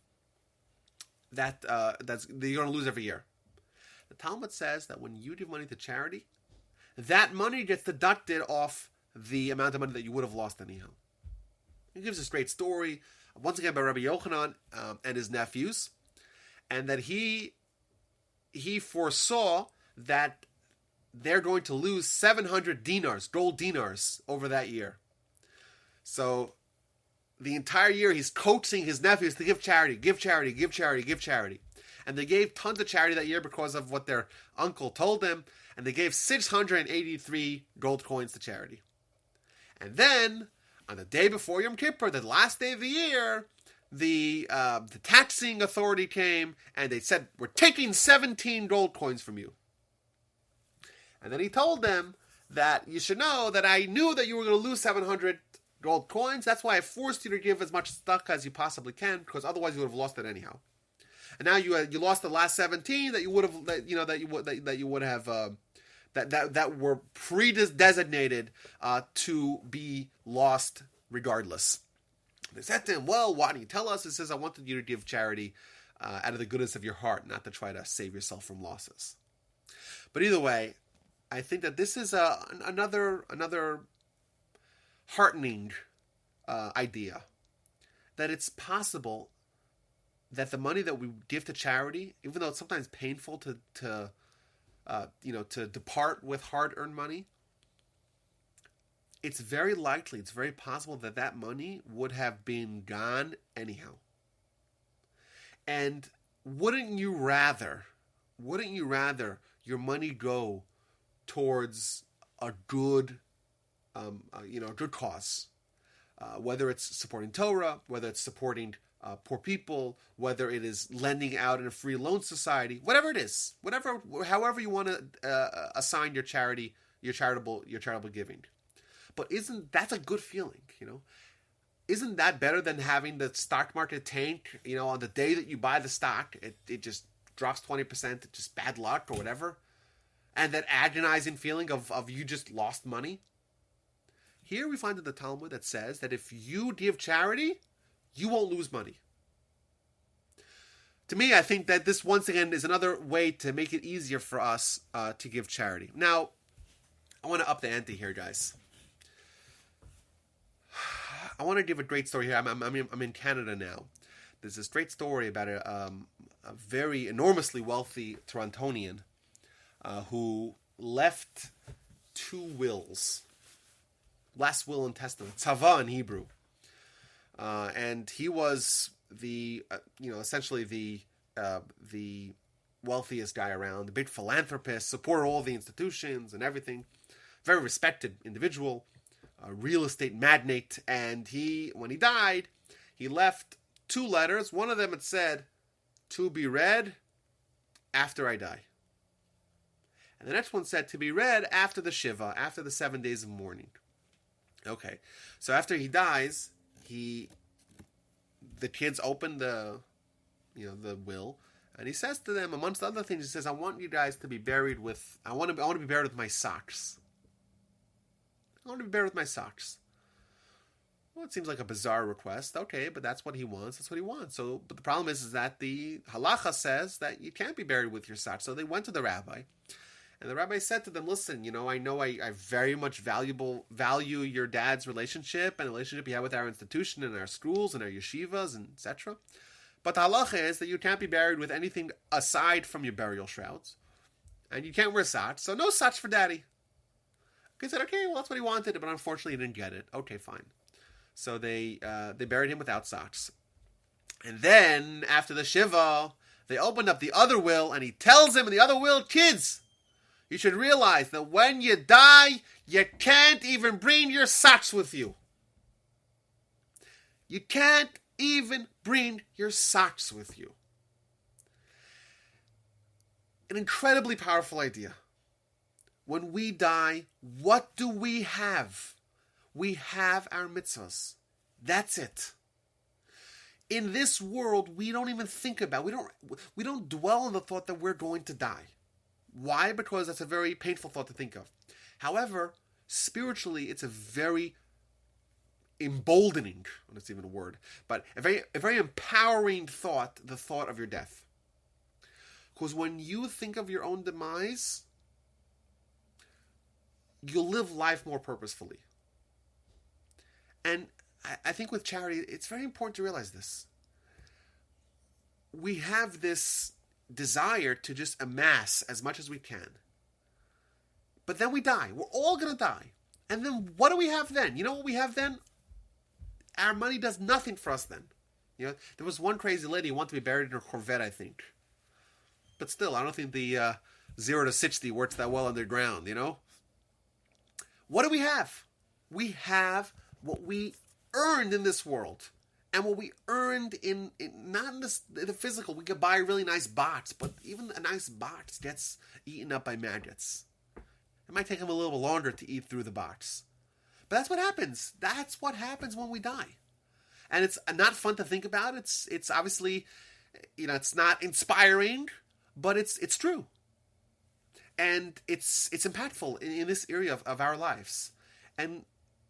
that you're going to lose every year. The Talmud says that when you give money to charity, that money gets deducted off the amount of money that you would have lost anyhow. He gives this great story, once again by Rabbi Yochanan and his nephews, and that he foresaw that they're going to lose 700 dinars, gold dinars, over that year. So the entire year he's coaxing his nephews to give charity, give charity, give charity, give charity. And they gave tons of charity that year because of what their uncle told them, and they gave 683 gold coins to charity. And then, on the day before Yom Kippur, the last day of the year, the taxing authority came, and they said, we're taking 17 gold coins from you. And then he told them that you should know that I knew that you were going to lose 700 gold coins. That's why I forced you to give as much stuff as you possibly can, because otherwise you would have lost it anyhow. And now you lost the last 17 that you would have that were pre-designated to be lost regardless. They said to him, well, why don't you tell us? It says, I wanted you to give charity out of the goodness of your heart, not to try to save yourself from losses. But either way, I think that this is another heartening idea, that it's possible that the money that we give to charity, even though it's sometimes painful to depart with hard-earned money, it's very likely, it's very possible that money would have been gone anyhow. And wouldn't you rather your money go towards a good cause, whether it's supporting Torah, whether it's supporting poor people, whether it is lending out in a free loan society, whatever it is, however you want to assign your charity, your charitable giving. But that's a good feeling, Isn't that better than having the stock market tank, on the day that you buy the stock, it just drops 20%, it's just bad luck or whatever, and that agonizing feeling of you just lost money? Here we find in the Talmud that says that if you give charity, you won't lose money. To me, I think that this, once again, is another way to make it easier for us to give charity. Now, I want to up the ante here, guys. I want to give a great story here. I'm in Canada now. There's this great story about a very enormously wealthy Torontonian who left 2 wills. Last will and testament, tzava in Hebrew. And he was essentially the wealthiest guy around, the big philanthropist, supported all the institutions and everything. Very respected individual, a real estate magnate. And when he died, he left 2 letters. One of them, it said, "To be read after I die." And the next one said, "To be read after the Shiva, after the 7 days of mourning." Okay, so after he dies, the kids open the will, and he says to them, amongst other things, he says, "I want you guys to be buried with. I want to be buried with my socks. I want to be buried with my socks." Well, it seems like a bizarre request. Okay, but that's what he wants. That's what he wants. So, but the problem is that the halacha says that you can't be buried with your socks. So they went to the rabbi. And the rabbi said to them, "Listen, I know I very much value your dad's relationship and the relationship he had with our institution and our schools and our yeshivas and etc. But the halacha is that you can't be buried with anything aside from your burial shrouds. And you can't wear socks, so no socks for daddy." He said, "Okay, well, that's what he wanted, but unfortunately he didn't get it." Okay, fine. So they buried him without socks. And then, after the Shiva, they opened up the other will, and he tells him in the other will, "Kids, you should realize that when you die, you can't even bring your socks with you. You can't even bring your socks with you." An incredibly powerful idea. When we die, what do we have? We have our mitzvahs. That's it. In this world, we don't even think about, we don't dwell on the thought that we're going to die. Why? Because that's a very painful thought to think of. However, spiritually, it's a very emboldening, that's even a word, but a very empowering thought, the thought of your death. Because when you think of your own demise, you'll live life more purposefully. And I think with charity, it's very important to realize this. We have this desire to just amass as much as we can. But then we die. We're all going to die. And then what do we have then? You know what we have then? Our money does nothing for us then. There was one crazy lady who wanted to be buried in her Corvette, I think. But still, I don't think the 0 to 60 works that well underground, What do we have? We have what we earned in this world. And what we earned in not in the physical. We could buy a really nice box, but even a nice box gets eaten up by maggots. It might take them a little longer to eat through the box. But that's what happens. That's what happens when we die. And it's not fun to think about. It's obviously, it's not inspiring, but it's true. And it's impactful in this area of our lives. And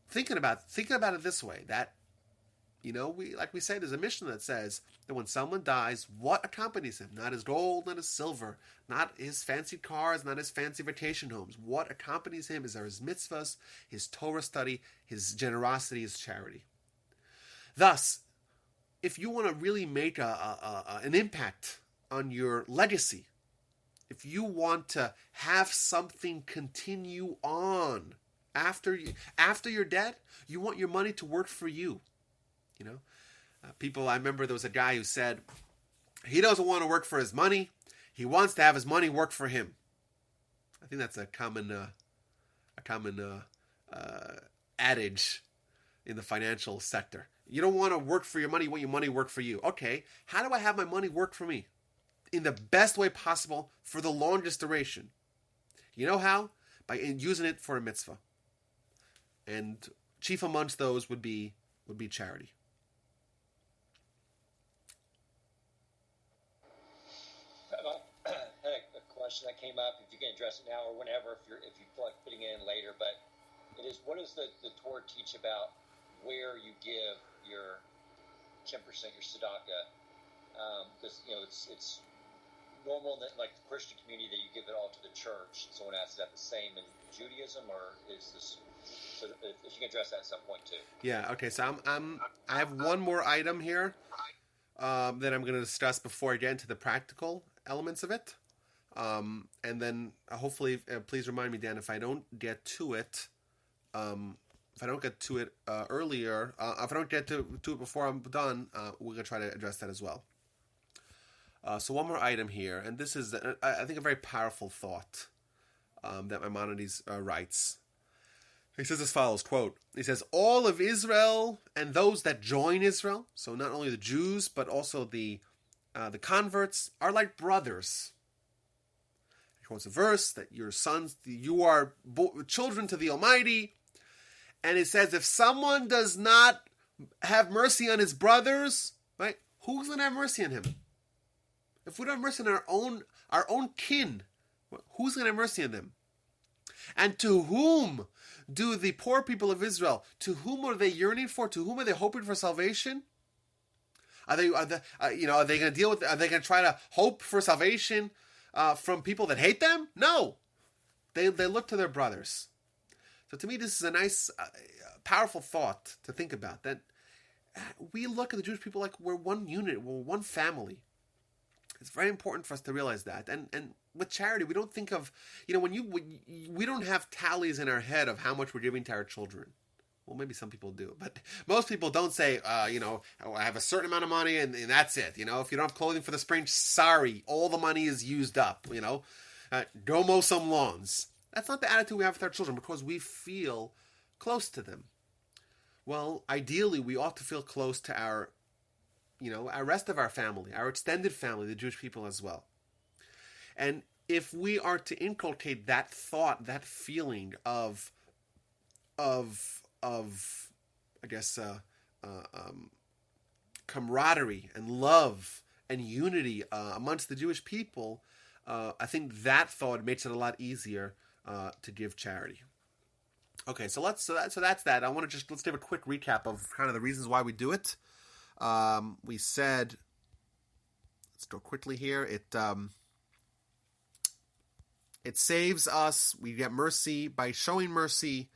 thinking about it this way, that we say, there's a mission that says that when someone dies, what accompanies him? Not his gold, not his silver, not his fancy cars, not his fancy vacation homes. What accompanies him is his mitzvahs, his Torah study, his generosity, his charity. Thus, if you want to really make an impact on your legacy, if you want to have something continue on after you're dead, you want your money to work for you. I remember there was a guy who said he doesn't want to work for his money. He wants to have his money work for him. I think that's a common adage in the financial sector. You don't want to work for your money. You want your money to work for you. Okay, how do I have my money work for me in the best way possible for the longest duration? You know how? By using it for a mitzvah. And chief amongst those would be charity. I had a question that came up. If you can address it now or whenever, if you feel like fitting it in later, but It is. What does the Torah teach about where you give your 10%, your tzedakah? Because it's normal in like the Christian community that you give it all to the church. Someone asks, is that the same in Judaism, or is this? So if you can address that at some point too. Yeah. Okay. So I have one more item here that I'm going to discuss before I get into the practical elements of it, and then hopefully, please remind me, Dan, if I don't get to it. If I don't get to it earlier, if I don't get to it before I'm done, we're going to try to address that as well. So one more item here, and this is, I think, a very powerful thought that Maimonides writes. He says as follows, quote, he says, all of Israel and those that join Israel, so not only the Jews, but also the converts, are like brothers. He quotes a verse that your sons, you are children to the Almighty. And it says, if someone does not have mercy on his brothers, right, who's going to have mercy on him? If we don't have mercy on our own kin, who's going to have mercy on them? And to whom do the poor people of Israel, to whom are they yearning for? To whom are they hoping for salvation? Are they going to deal with? Are they going to try to hope for salvation from people that hate them? No, they look to their brothers. So to me, this is a nice, powerful thought to think about. That we look at the Jewish people like we're one unit, we're one family. It's very important for us to realize that. And with charity, we don't think of, we don't have tallies in our head of how much we're giving to our children. Well, maybe some people do, but most people don't say, I have a certain amount of money and that's it. If you don't have clothing for the spring, sorry, all the money is used up. Go mow some lawns. That's not the attitude we have with our children because we feel close to them. Well, ideally, we ought to feel close to our rest of our family, our extended family, the Jewish people as well. And if we are to inculcate that thought, that feeling of I guess, camaraderie and love and unity amongst the Jewish people, I think that thought makes it a lot easier to give charity. Okay, so that's that. Let's give a quick recap of kind of the reasons why we do it. We said, let's go quickly here. It saves us. We get mercy by showing mercy.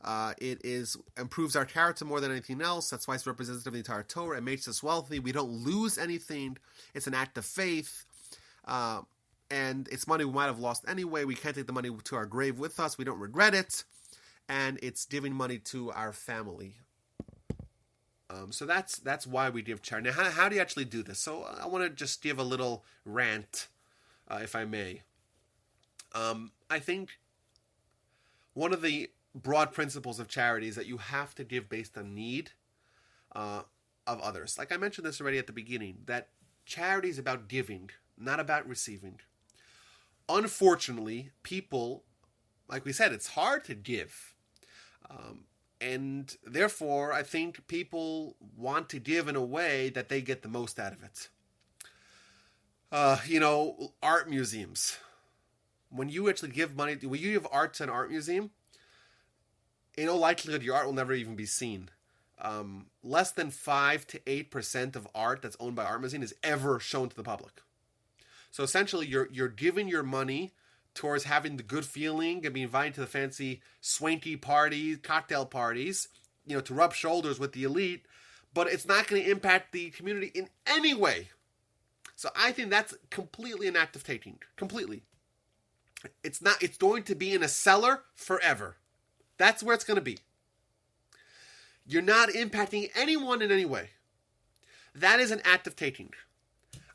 It improves our character more than anything else. That's why it's representative of the entire Torah. It makes us wealthy. We don't lose anything. It's an act of faith. And it's money we might have lost anyway. We can't take the money to our grave with us. We don't regret it. And it's giving money to our family. So that's why we give charity. Now, how do you actually do this? So I want to just give a little rant, if I may. I think one of the broad principles of charity is that you have to give based on need of others. Like I mentioned this already at the beginning, that charity is about giving, not about receiving. Unfortunately, people, like we said, it's hard to give. And therefore, I think people want to give in a way that they get the most out of it. Art museums. When you actually give money, when you give art to an art museum, in all likelihood, your art will never even be seen. Less than 5 to 8% of art that's owned by art museum is ever shown to the public. So essentially, you're giving your money towards having the good feeling and being invited to the fancy swanky parties, cocktail parties, to rub shoulders with the elite, but it's not going to impact the community in any way. So I think that's completely an act of taking. Completely. It's going to be in a cellar forever. That's where it's going to be. You're not impacting anyone in any way. That is an act of taking.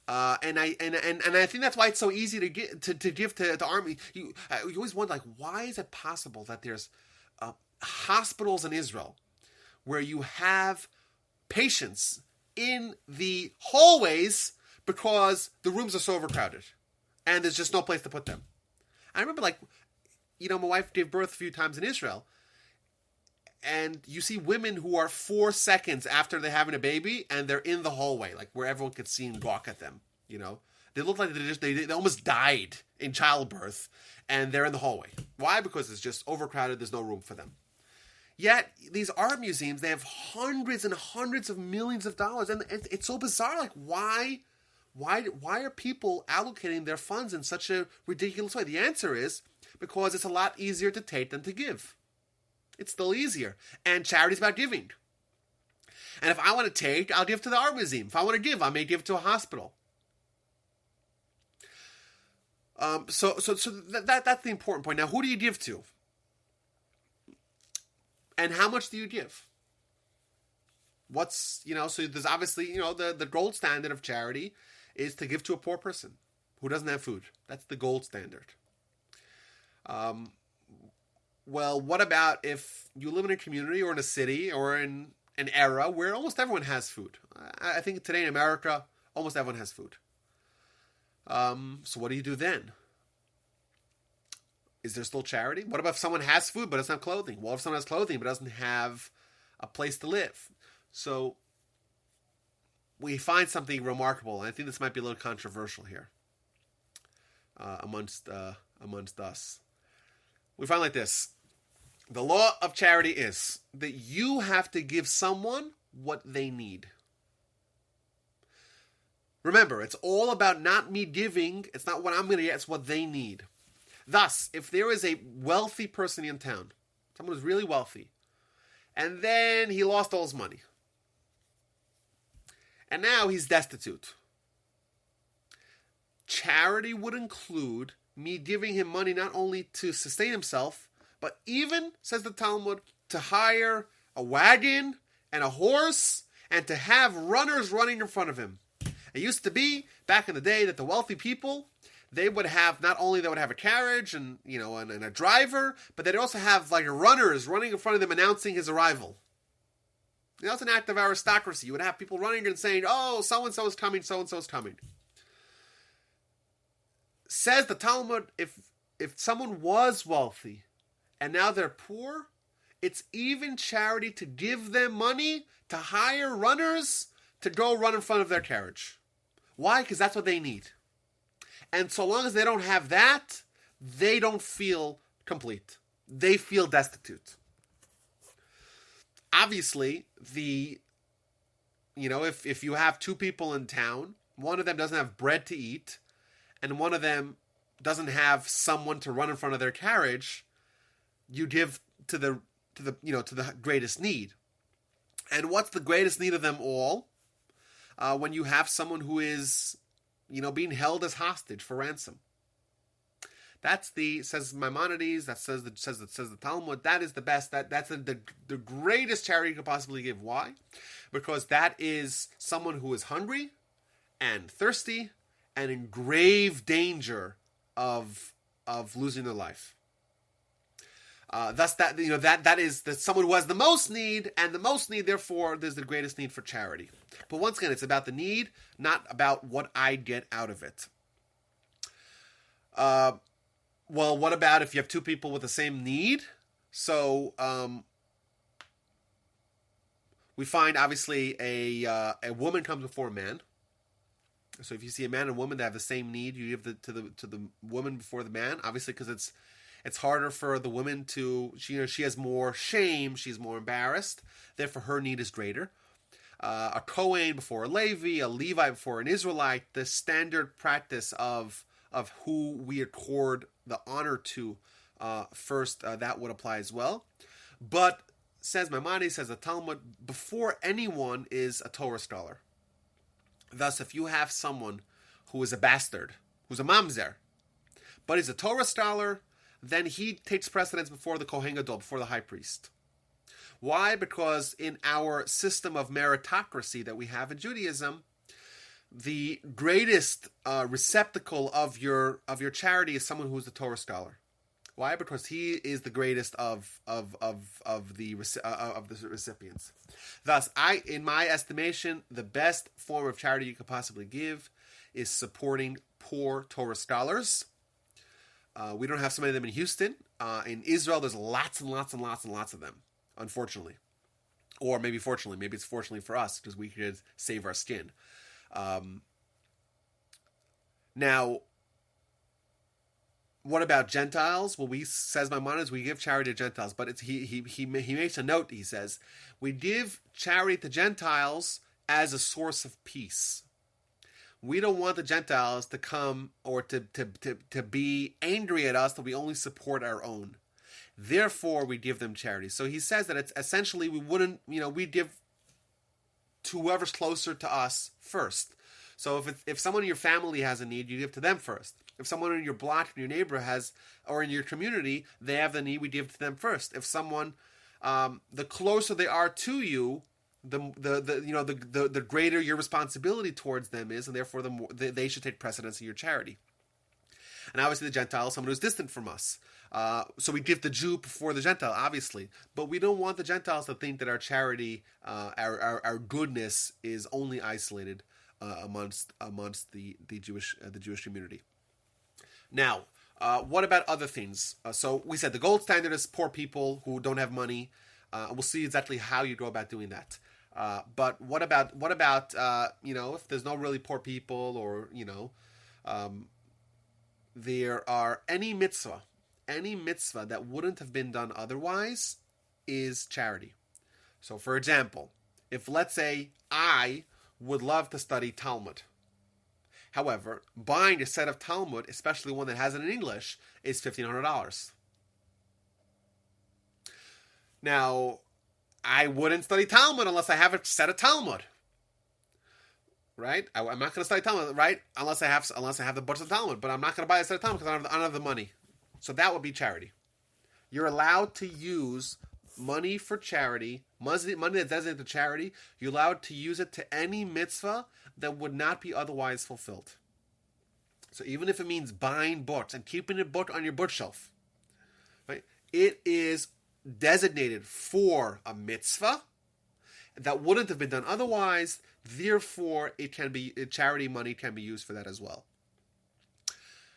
And I think that's why it's so easy to give to the army. You always wonder, like, why is it possible that there's hospitals in Israel where you have patients in the hallways because the rooms are so overcrowded and there's just no place to put them. I remember, my wife gave birth a few times in Israel, and you see women who are 4 seconds after they're having a baby, and they're in the hallway, like where everyone could see and gawk at them. They look like they almost died in childbirth, and they're in the hallway. Why? Because it's just overcrowded. There's no room for them. Yet these art museums, they have hundreds and hundreds of millions of dollars, and it's so bizarre. Like, why are people allocating their funds in such a ridiculous way? The answer is because it's a lot easier to take than to give. It's still easier, and charity's about giving. And if I want to take, I'll give to the art museum. If I want to give, I may give to a hospital. So that's the important point. Now, who do you give to? And how much do you give? So there's obviously, the gold standard of charity is to give to a poor person who doesn't have food. That's the gold standard. Well, what about if you live in a community or in a city or in an era where almost everyone has food? I think today in America, almost everyone has food. So what do you do then? Is there still charity? What about if someone has food but doesn't have clothing? What if someone has clothing but doesn't have a place to live? So we find something remarkable, and I think this might be a little controversial here amongst us. We find like this. The law of charity is that you have to give someone what they need. Remember, it's all about not me giving. It's not what I'm going to get. It's what they need. Thus, if there is a wealthy person in town, someone who's really wealthy, and then he lost all his money, and now he's destitute, charity would include me giving him money not only to sustain himself, but even, says the Talmud, to hire a wagon and a horse and to have runners running in front of him. It used to be, back in the day, that the wealthy people, they would have, not only they would have a carriage and a driver, but they'd also have like runners running in front of them announcing his arrival. That's an act of aristocracy. You would have people running and saying, oh, so-and-so is coming, so-and-so is coming. Says the Talmud, if someone was wealthy and now they're poor, it's even charity to give them money to hire runners to go run in front of their carriage. Why? Because that's what they need. And so long as they don't have that, they don't feel complete. They feel destitute. Obviously, if you have two people in town, one of them doesn't have bread to eat, and one of them doesn't have someone to run in front of their carriage, you give to the greatest need. And what's the greatest need of them all? When you have someone who is, being held as hostage for ransom. Says Maimonides, says the Talmud, that is the best, that's the greatest charity you could possibly give. Why? Because that is someone who is hungry and thirsty and in grave danger of losing their life. Thus, that is someone who has the most need, and the most need, therefore, there's the greatest need for charity. But once again, it's about the need, not about what I get out of it. Well, what about if you have two people with the same need? So, we find, obviously, a woman comes before a man. So if you see a man and a woman that have the same need, you give to the woman before the man, obviously, because it's harder for the woman to, she has more shame, she's more embarrassed, therefore her need is greater. A Kohen before a Levi, a Levite before an Israelite, the standard practice of who we accord the honor to first, that would apply as well. But, says Maimonides, says the Talmud, before anyone is a Torah scholar. Thus, if you have someone who is a bastard, who's a mamzer, but he's a Torah scholar, then he takes precedence before the Kohen Gadol, before the high priest. Why? Because in our system of meritocracy that we have in Judaism, the greatest receptacle of your charity is someone who's a Torah scholar. Why? Because he is the greatest of the recipients. Thus, in my estimation, the best form of charity you could possibly give is supporting poor Torah scholars. We don't have so many of them in Houston. In Israel, there's lots and lots and lots and lots of them, unfortunately. Or maybe fortunately. Maybe it's fortunately for us, because we could save our skin. Now, What about Gentiles? Well, says Maimonides, we give charity to Gentiles, but he makes a note. He says we give charity to Gentiles as a source of peace. We don't want the Gentiles to come or to be angry at us that we only support our own. Therefore, we give them charity. So he says that it's essentially we give to whoever's closer to us first. So if someone in your family has a need, you give to them first. If someone in your block, in your neighbor has, or in your community, they have the need, we give to them first. If someone, the closer they are to you, the greater your responsibility towards them is, and therefore the more they should take precedence in your charity. And obviously the Gentile is someone who's distant from us. So we give the Jew before the Gentile, obviously. But we don't want the Gentiles to think that our charity, our goodness is only isolated amongst the Jewish community. Now, what about other things? So we said the gold standard is poor people who don't have money. We'll see exactly how you go about doing that. But what about if there's no really poor people, or there are any mitzvah that wouldn't have been done otherwise is charity. So, for example, if let's say I would love to study Talmud. However, buying a set of Talmud, especially one that has it in English, is $1,500. Now, I wouldn't study Talmud unless I have a set of Talmud, right? I'm not going to study Talmud, right? Unless I have the books of Talmud, but I'm not going to buy a set of Talmud because I don't have the money. So that would be charity. You're allowed to use money for charity, money that's designated to charity. You're allowed to use it to any mitzvah that would not be otherwise fulfilled. So even if it means buying books and keeping a book on your bookshelf, right? It is designated for a mitzvah that wouldn't have been done otherwise. Therefore, charity money can be used for that as well.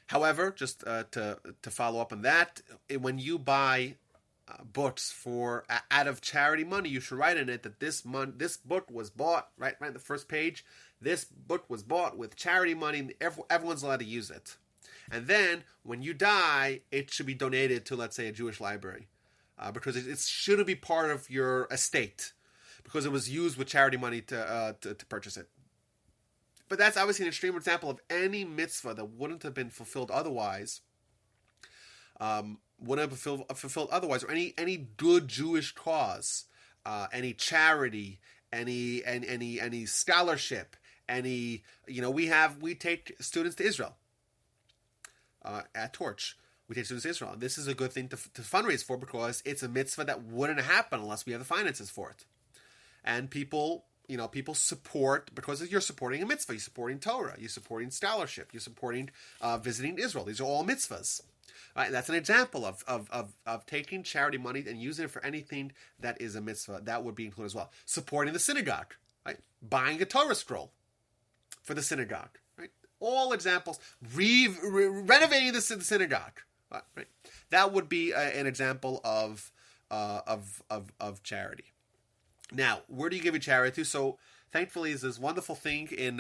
However, just to follow up on that, when you buy books out of charity money, you should write in it that this book was bought, right on the first page. This book was bought with charity money, and everyone's allowed to use it. And then, when you die, it should be donated to, let's say, a Jewish library, because it shouldn't be part of your estate, because it was used with charity money to purchase it. But that's obviously an extreme example of any mitzvah that wouldn't have been fulfilled otherwise. Wouldn't have fulfilled otherwise, or any good Jewish cause, any charity, any scholarship, we take students to Israel at Torch. We take students to Israel. This is a good thing to fundraise for, because it's a mitzvah that wouldn't happen unless we have the finances for it. And people support, because you're supporting a mitzvah. You're supporting Torah. You're supporting scholarship. You're supporting visiting Israel. These are all mitzvahs. Right? That's an example of taking charity money and using it for anything that is a mitzvah. That would be included as well. Supporting the synagogue, right? Buying a Torah scroll for the synagogue, right? All examples. Renovating the synagogue, right? That would be an example of charity. Now, where do you give your charity to? So, thankfully, there's this wonderful thing in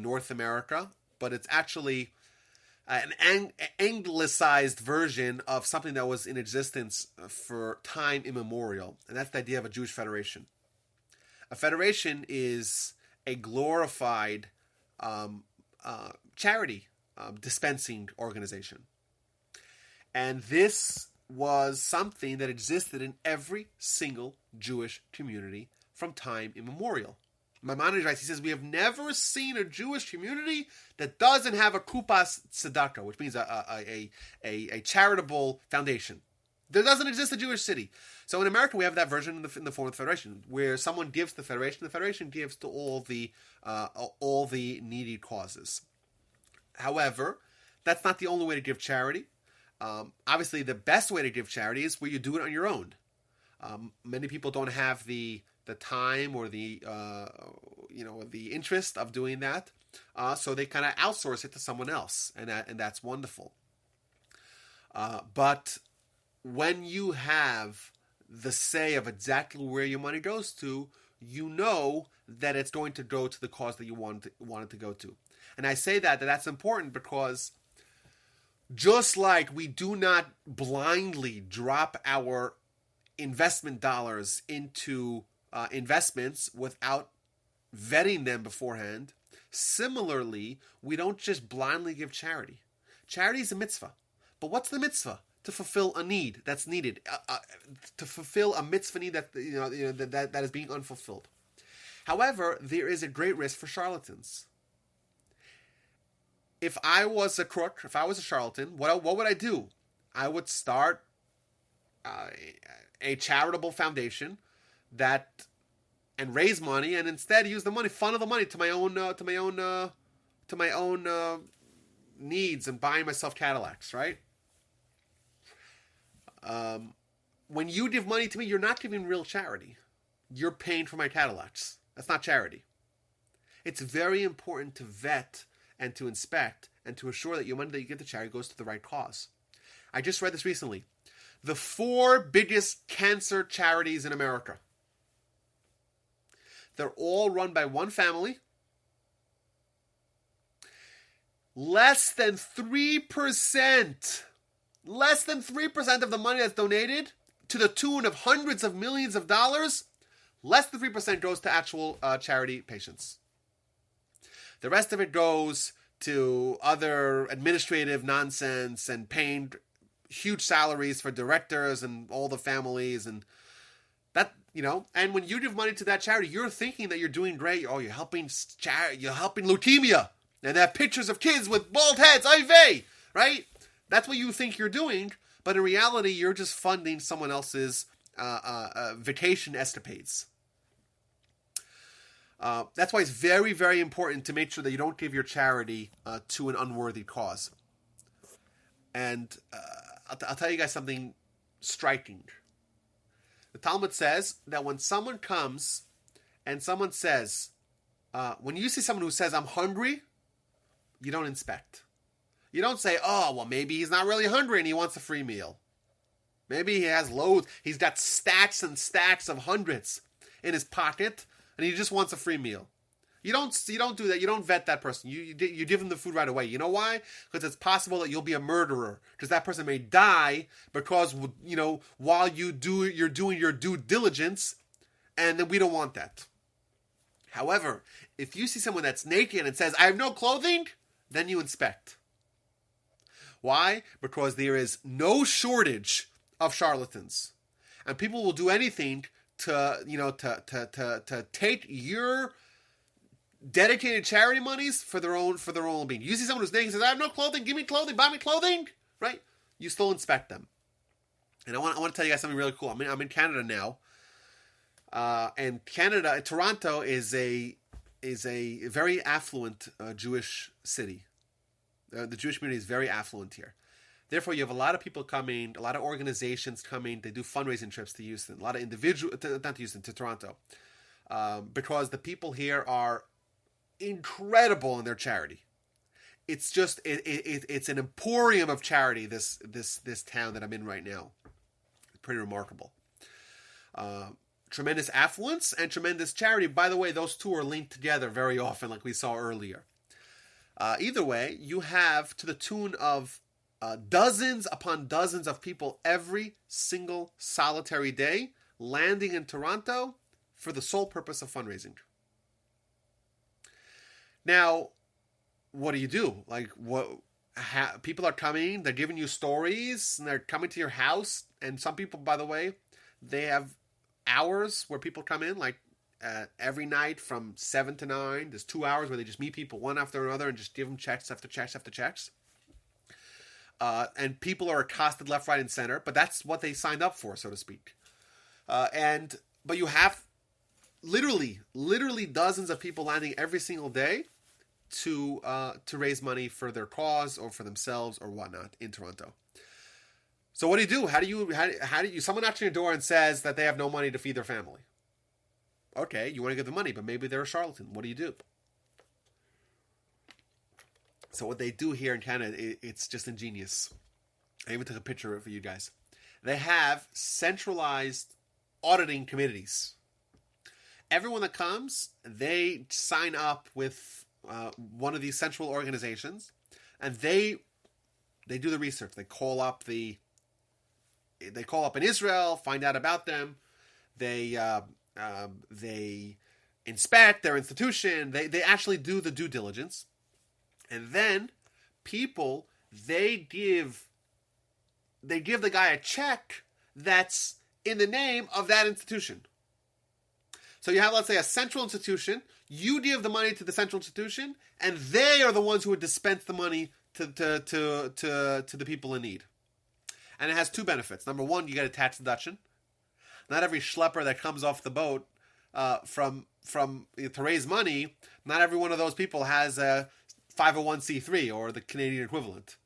North America, but it's actually an anglicized version of something that was in existence for time immemorial, and that's the idea of a Jewish federation. A federation is a glorified charity dispensing organization, and this was something that existed in every single Jewish community from time immemorial. Maimonides writes, he says, we have never seen a Jewish community that doesn't have a kupas tzedakah, which means a charitable foundation. There doesn't exist a Jewish city. So in America, we have that version in the form of the federation, where someone gives to the federation gives to all the needy causes. However, that's not the only way to give charity. Obviously, the best way to give charity is where you do it on your own. Many people don't have the time or the interest of doing that, so they kind of outsource it to someone else, and that's wonderful. But when you have the say of exactly where your money goes to, you know that it's going to go to the cause that you want it to go to. And I say that's important because Just like we do not blindly drop our investment dollars into investments without vetting them beforehand, similarly, we don't just blindly give charity. Charity is a mitzvah. But what's the mitzvah? To fulfill a need that's needed, to fulfill a mitzvah need that that is being unfulfilled. However, there is a great risk for charlatans. If I was a crook, if I was a charlatan, what would I do? I would start a charitable foundation and raise money, and instead use the money, funnel the money to my own needs and buying myself Cadillacs, right? When you give money to me, you're not giving real charity. You're paying for my Cadillacs. That's not charity. It's very important to vet and to inspect and to assure that your money that you give to charity goes to the right cause. I just read this recently. The 4 biggest cancer charities in America. They're all run by one family. Less than 3%. Less than 3% of the money that's donated, to the tune of hundreds of millions of dollars, less than 3% goes to actual charity patients. The rest of it goes to other administrative nonsense and paying huge salaries for directors and all the families, and that, and when you give money to that charity, you're thinking that you're doing great. Oh, you're helping leukemia, and they have pictures of kids with bald heads, IV, right? That's what you think you're doing, but in reality, you're just funding someone else's vacation escapades. That's why it's very, very important to make sure that you don't give your charity to an unworthy cause. And I'll tell you guys something striking. The Talmud says that when someone comes and someone says, when you see someone who says, I'm hungry, you don't inspect. You don't say, oh, well, maybe he's not really hungry and he wants a free meal. Maybe he has loads. He's got stacks and stacks of hundreds in his pocket and he just wants a free meal. You don't do that. You don't vet that person. You give them the food right away. You know why? Because it's possible that you'll be a murderer. Because that person may die because, while you're doing your due diligence, and then we don't want that. However, if you see someone that's naked and says, I have no clothing, then you inspect. Why? Because there is no shortage of charlatans. And people will do anything to take your dedicated charity monies for their own being. You see someone who's naked and says, I have no clothing, give me clothing, buy me clothing, right? You still inspect them. And I want to tell you guys something really cool. I'm in Canada now. And Canada, Toronto is a very affluent Jewish city. The Jewish community is very affluent here. Therefore, you have a lot of people coming, a lot of organizations coming. They do fundraising trips to Houston. A lot of to Toronto. Because the people here are incredible in their charity. It's just, it's an emporium of charity, this town that I'm in right now. It's pretty remarkable. Tremendous affluence and tremendous charity. By the way, those two are linked together very often, like we saw earlier. Either way, you have to the tune of dozens upon dozens of people every single solitary day landing in Toronto for the sole purpose of fundraising. Now, what do you do? People are coming, they're giving you stories, and they're coming to your house, and some people, by the way, they have hours where people come in, every night from 7 to 9. There's 2 hours where they just meet people one after another and just give them checks after checks after checks. And people are accosted left, right, and center, but that's what they signed up for, so to speak. But you have literally dozens of people landing every single day to raise money for their cause or for themselves or whatnot in Toronto. So what do you do? How do you? Someone knocks on your door and says that they have no money to feed their family. Okay, you want to give them money, but maybe they're a charlatan. What do you do? So what they do here in Canada, it's just ingenious. I even took a picture of it for you guys. They have centralized auditing committees. Everyone that comes, they sign up with one of these central organizations, and they They do the research. They call up in Israel, find out about them. They inspect their institution. They actually do the due diligence, and then people they give the guy a check that's in the name of that institution. So you have, let's say, a central institution. You give the money to the central institution, and they are the ones who would dispense the money to the people in need. And it has two benefits. Number one, you get a tax deduction. Not every schlepper that comes off the boat to raise money, not every one of those people has a 501c3 or the Canadian equivalent.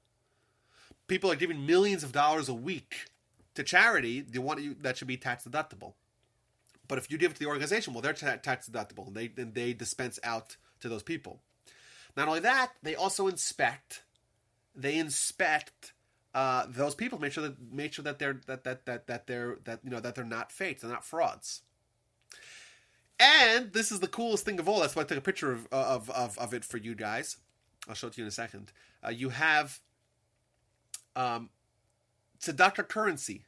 People are giving millions of dollars a week to charity. That should be tax deductible. But if you give it to the organization, well, they're tax deductible, and they dispense out to those people. Not only that, they also inspect. They inspect those people, make sure that they're not fakes, they're not frauds. And this is the coolest thing of all. That's why I took a picture of it for you guys. I'll show it to you in a second. You have tzedakah currency.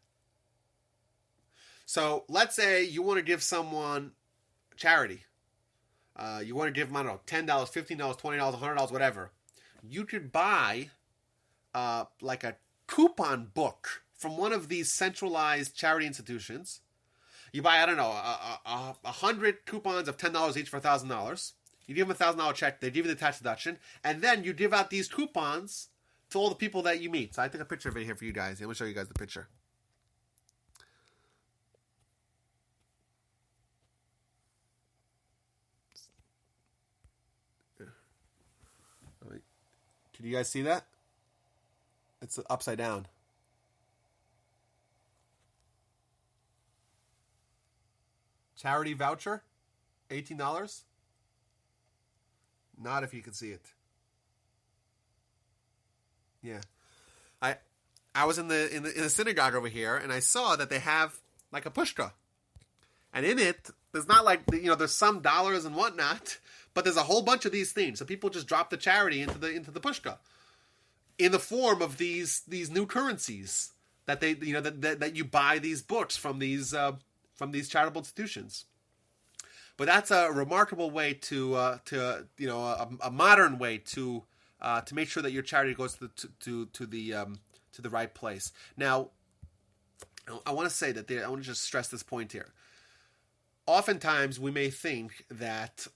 So let's say you want to give someone charity. You want to give them, I don't know, $10, $15, $20, $100, whatever. You could buy like a coupon book from one of these centralized charity institutions. You buy, I don't know, 100 coupons of $10 each for $1,000. You give them a $1,000 check. They give you the tax deduction. And then you give out these coupons to all the people that you meet. So I took a picture of it here for you guys. I'm going to show you guys the picture. Can you guys see that? It's upside down. Charity voucher, $18. Not if you can see it. Yeah, I was in the synagogue over here, and I saw that they have like a pushka, and in it there's not like there's some dollars and whatnot, but there's a whole bunch of these things. So people just drop the charity into the pushka in the form of these new currencies that they that you buy these books from these charitable institutions. But that's a remarkable way to a modern way to make sure that your charity goes to the right place. Now, I want to say that I want to just stress this point here. Oftentimes, we may think that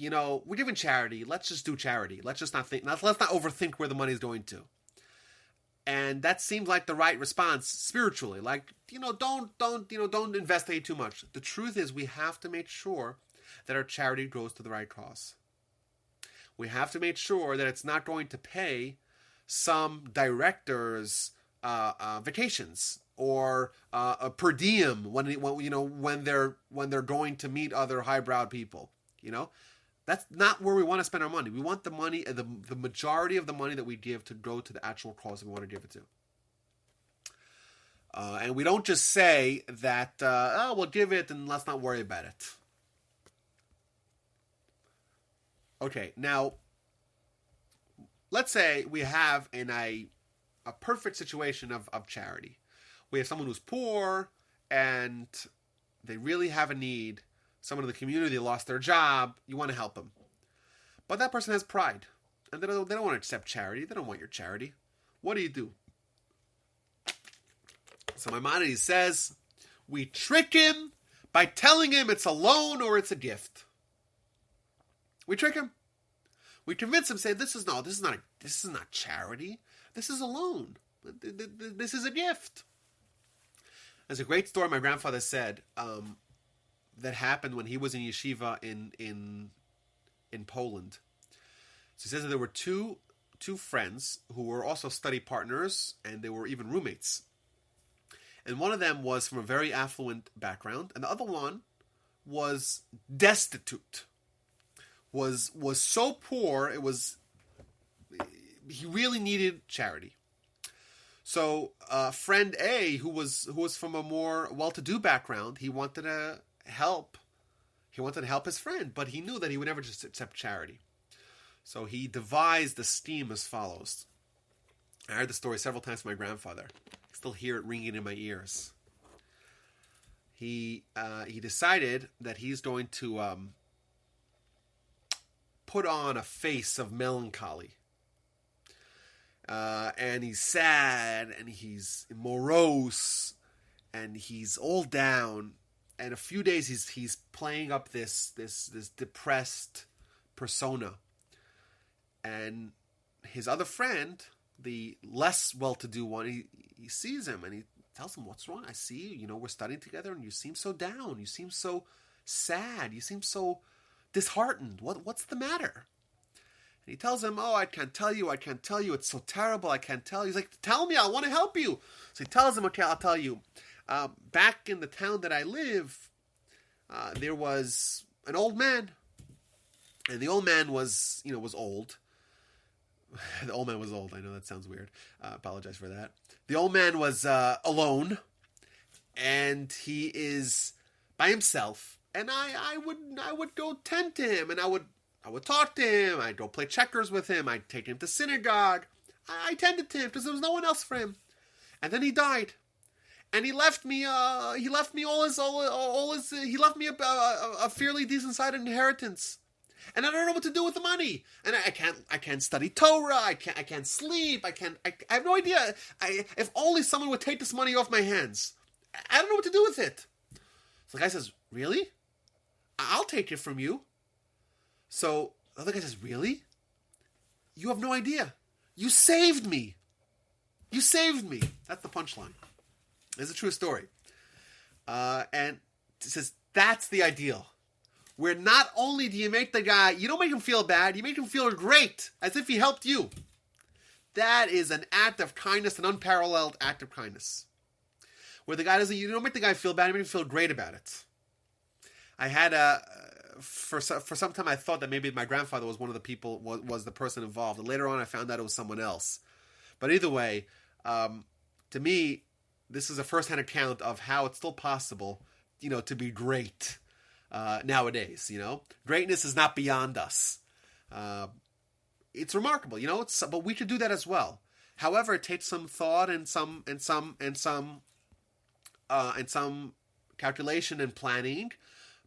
we're giving charity. Let's just do charity. Let's just not think. Let's not overthink where the money is going to. And that seems like the right response spiritually. Like, don't investigate too much. The truth is, we have to make sure that our charity goes to the right cause. We have to make sure that it's not going to pay some director's vacations or a per diem when they're going to meet other highbrow people. That's not where we want to spend our money. We want the money, the majority of the money that we give, to go to the actual cause we want to give it to. And we don't just say that, we'll give it and let's not worry about it. Okay, now, let's say we have in a perfect situation of charity. We have someone who's poor and they really have a need. Someone in the community lost their job. You want to help them. But that person has pride. And they don't want to accept charity. They don't want your charity. What do? So Maimonides says, we trick him by telling him it's a loan or it's a gift. We trick him. We convince him, say, this is not charity. This is a loan. This is a gift. There's a great story my grandfather said that happened when he was in yeshiva in Poland. So he says that there were two friends who were also study partners, and they were even roommates. And one of them was from a very affluent background, and the other one was destitute. Was so poor, he really needed charity. So friend A, who was from a more well-to-do background, he wanted to help his friend, but he knew that he would never just accept charity. So he devised a scheme as follows. I heard the story several times from my grandfather. I still hear it ringing in my ears. He decided that he's going to put on a face of melancholy. And he's sad, and he's morose, and he's all down. And a few days he's playing up this depressed persona. And his other friend, the less well-to-do one, he sees him and he tells him, "What's wrong? I see you. We're studying together, and you seem so down. You seem so sad. You seem so disheartened. What's the matter?" And he tells him, "Oh, I can't tell you. It's so terrible. I can't tell you." He's like, "Tell me. I want to help you." So he tells him, "Okay, I'll tell you. Back in the town that I live, there was an old man, and the old man was old." The old man was old. I know that sounds weird. Apologize for that. The old man was alone, and he is by himself. And I would go tend to him, and I would talk to him. I'd go play checkers with him. I'd take him to synagogue. I tended to him because there was no one else for him. And then he died, and he left me. He left me He left me a fairly decent sized inheritance. And I don't know what to do with the money. And I can't study Torah. I can't sleep. I have no idea. If only someone would take this money off my hands. I don't know what to do with it. So the guy says, "Really? I'll take it from you." So the other guy says, "Really? You have no idea. You saved me. You saved me." That's the punchline. It's a true story. And it says, that's the ideal. Where not only do you make the guy, you don't make him feel bad, you make him feel great, as if he helped you. That is an act of kindness, an unparalleled act of kindness. Where the guy you don't make the guy feel bad, you make him feel great about it. I had for some time I thought that maybe my grandfather was one of the people, was the person involved. And later on I found out it was someone else. But either way, to me, this is a first-hand account of how it's still possible, to be great. Nowadays, greatness is not beyond us. It's remarkable, but we should do that as well. However, it takes some thought and some calculation and planning.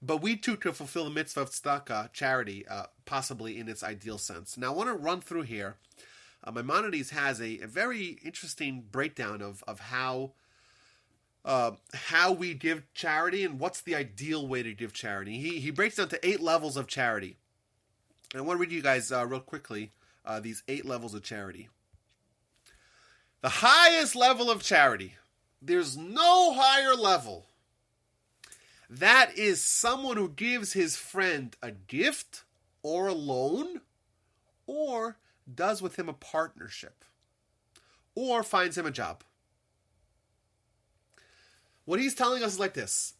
But we too could fulfill the mitzvah of tzedakah, charity, possibly in its ideal sense. Now, I want to run through here. Maimonides has a very interesting breakdown of how we give charity and what's the ideal way to give charity. He breaks down to 8 levels of charity. And I want to read you guys real quickly these 8 levels of charity. The highest level of charity, there's no higher level. That is someone who gives his friend a gift or a loan, or does with him a partnership, or finds him a job. What he's telling us is like this.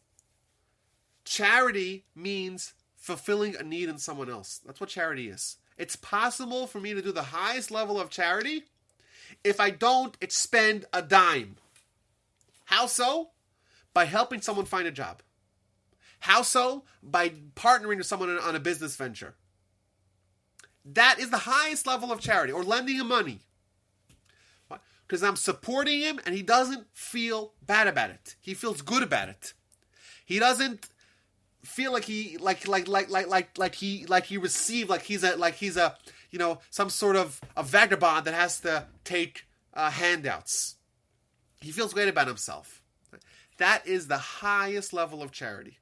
Charity means fulfilling a need in someone else. That's what charity is. It's possible for me to do the highest level of charity if I don't expend a dime. How so? By helping someone find a job. How so? By partnering with someone on a business venture. That is the highest level of charity, or lending him money. Because I'm supporting him and he doesn't feel bad about it. He feels good about it. He doesn't feel like he received, like he's a some sort of a vagabond that has to take handouts. He feels great about himself. That is the highest level of charity.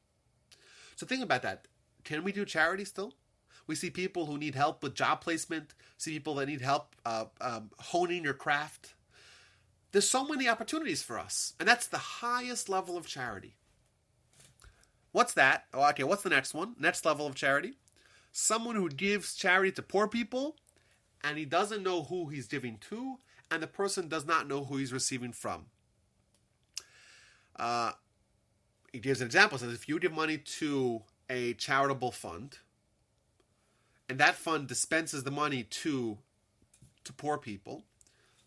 So think about that. Can we do charity still? We see people who need help with job placement. See people that need help honing your craft. There's so many opportunities for us. And that's the highest level of charity. What's that? Oh, okay, what's the next one? Next level of charity. Someone who gives charity to poor people, and he doesn't know who he's giving to, and the person does not know who he's receiving from. He gives an example. Says if you give money to a charitable fund, and that fund dispenses the money to poor people,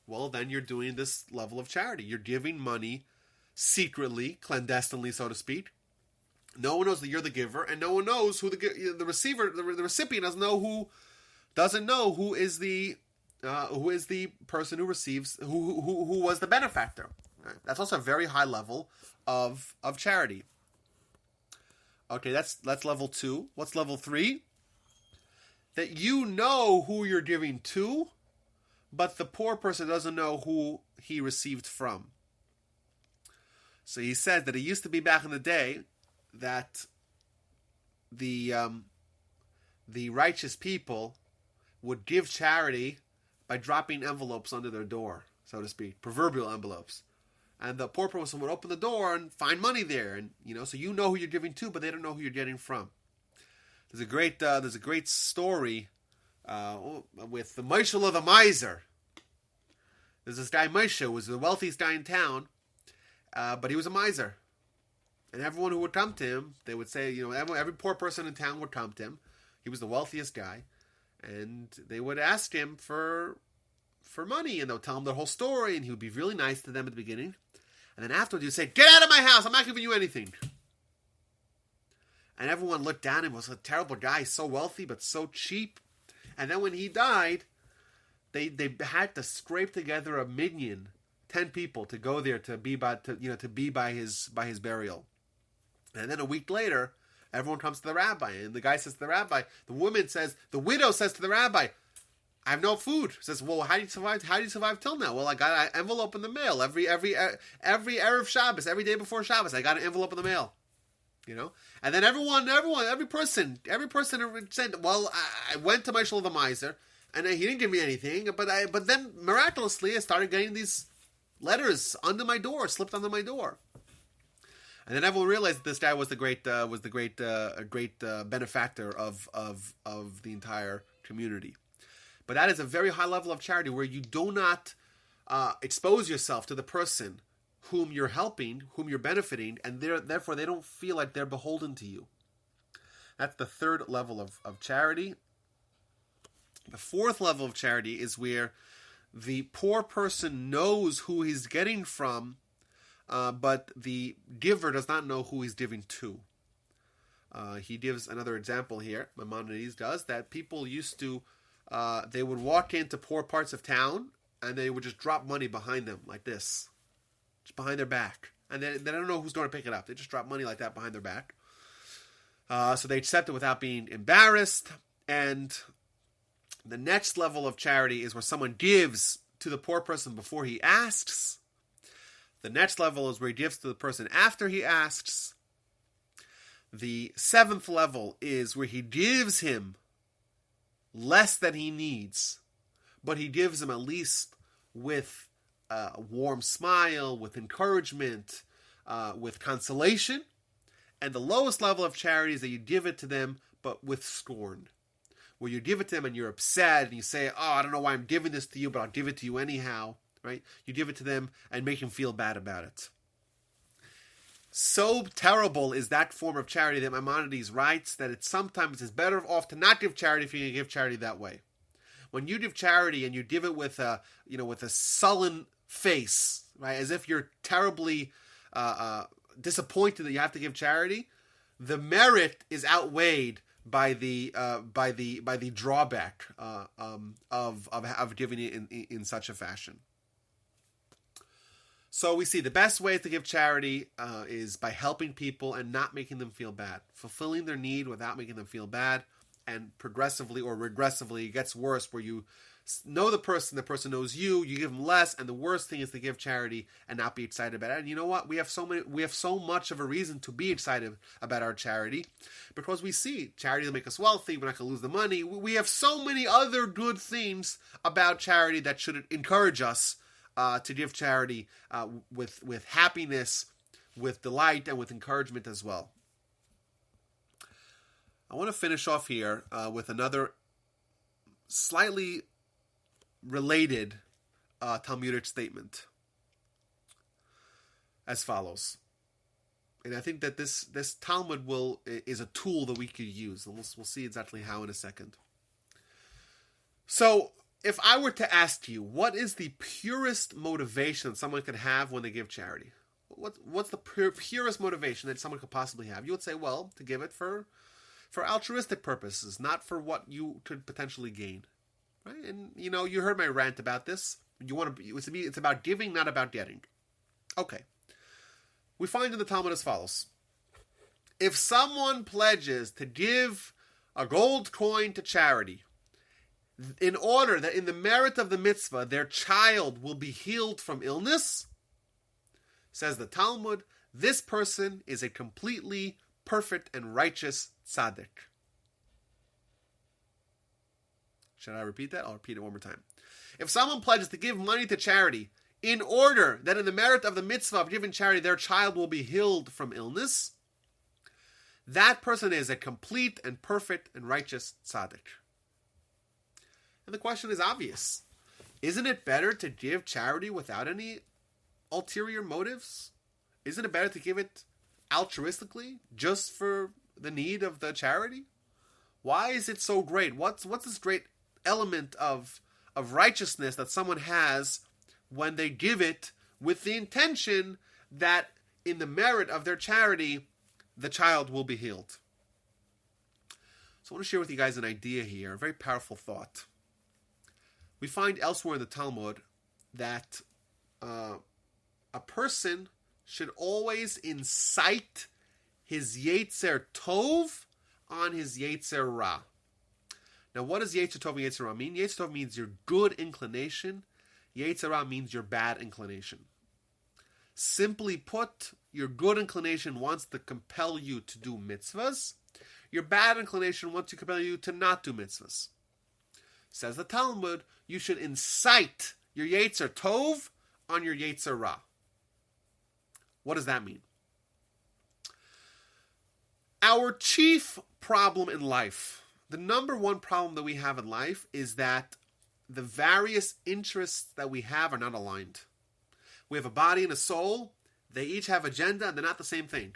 well, then you're doing this level of charity. You're giving money secretly, clandestinely, so to speak. No one knows that you're the giver, and no one knows who the receiver, the recipient doesn't know who is the who is the person who receives, who was the benefactor. Right? That's also a very high level of charity. Okay, that's level 2. What's level 3? That you know who you're giving to, but the poor person doesn't know who he received from. So he said that it used to be back in the day that the righteous people would give charity by dropping envelopes under their door, so to speak, proverbial envelopes. And the poor person would open the door and find money there, and so you know who you're giving to, but they don't know who you're getting from. There's a great story with the Moshe the miser. There's this guy Moshe, who was the wealthiest guy in town, but he was a miser. And everyone who would come to him, they would say, every poor person in town would come to him. He was the wealthiest guy. And they would ask him for money, and they'll tell him the whole story, and he would be really nice to them at the beginning. And then afterwards, he'd say, "Get out of my house! I'm not giving you anything." And everyone looked down at him. Was a terrible guy, so wealthy but so cheap. And then when he died, they had to scrape together a minyan, 10 people, to go there to be by his burial. And then a week later, everyone comes to the rabbi, and the guy says to the rabbi, the widow says to the rabbi, "I have no food." Says, "Well, how do you survive till now?" "Well, I got an envelope in the mail every Erev Shabbos, every day before Shabbos. I got an envelope in the mail." And then every person said, "Well, I went to Moshe the miser, and he didn't give me anything, but then miraculously I started getting these letters under my door, slipped under my door." And then everyone realized that this guy was the great benefactor of the entire community. But that is a very high level of charity, where you do not expose yourself to the person whom you're helping, whom you're benefiting, and therefore they don't feel like they're beholden to you. That's the third level of charity. The fourth level of charity is where the poor person knows who he's getting from, but the giver does not know who he's giving to. He gives another example here. Maimonides does that. People used to, they would walk into poor parts of town, and they would just drop money behind them like this, just behind their back, and they don't know who's going to pick it up. They just drop money like that behind their back. So they accept it without being embarrassed. And the next level of charity is where someone gives to the poor person before he asks. The next level is where he gives to the person after he asks. The seventh level is where he gives him less than he needs, but he gives him at least with a warm smile, with encouragement, with consolation. And the lowest level of charity is that you give it to them, but with scorn. Where you give it to them and you're upset, and you say, "Oh, I don't know why I'm giving this to you, but I'll give it to you anyhow." Right? You give it to them and make them feel bad about it. So terrible is that form of charity that Maimonides writes that it's better off to not give charity if you can give charity that way. When you give charity and you give it with a sullen face, right, as if you're terribly disappointed that you have to give charity, the merit is outweighed by the drawback of giving it in such a fashion. So we see the best way to give charity is by helping people and not making them feel bad, fulfilling their need without making them feel bad, and progressively or regressively it gets worse where you know the person knows you give them less, and the worst thing is to give charity and not be excited about it. And you know what? We have so much of a reason to be excited about our charity, because we see charity will make us wealthy. We're not going to lose the money. We have so many other good things about charity that should encourage us to give charity with happiness, with delight, and with encouragement as well. I want to finish off here with another slightly related Talmudic statement as follows. And I think that this Talmud is a tool that we could use, and we'll see exactly how in a second. So, if I were to ask you, what is the purest motivation someone could have when they give charity? What's the purest motivation that someone could possibly have? You would say, well, to give it for altruistic purposes, not for what you could potentially gain. right? And you heard my rant about this. It's about giving, not about getting. Okay. We find in the Talmud as follows. If someone pledges to give a gold coin to charity, in order that in the merit of the mitzvah, their child will be healed from illness, says the Talmud, this person is a completely perfect and righteous tzaddik. Should I repeat that? I'll repeat it one more time. If someone pledges to give money to charity in order that in the merit of the mitzvah of giving charity, their child will be healed from illness, that person is a complete and perfect and righteous tzaddik. And the question is obvious. Isn't it better to give charity without any ulterior motives? Isn't it better to give it altruistically, just for the need of the charity? Why is it so great? What's this great element of righteousness that someone has when they give it with the intention that in the merit of their charity, the child will be healed? So I want to share with you guys an idea here, a very powerful thought. We find elsewhere in the Talmud that a person should always incite his Yetzer Tov on his Yetzer Ra. Now, what does Yetzer Tov and Yetzer Ra mean? Yetzer Tov means your good inclination. Yetzer Ra means your bad inclination. Simply put, your good inclination wants to compel you to do mitzvahs. Your bad inclination wants to compel you to not do mitzvahs. Says the Talmud, you should incite your Yetzer Tov on your Yetzer Ra. What does that mean? Our chief problem in life, the number one problem that we have in life, is that the various interests that we have are not aligned. We have a body and a soul. They each have agenda and they're not the same thing.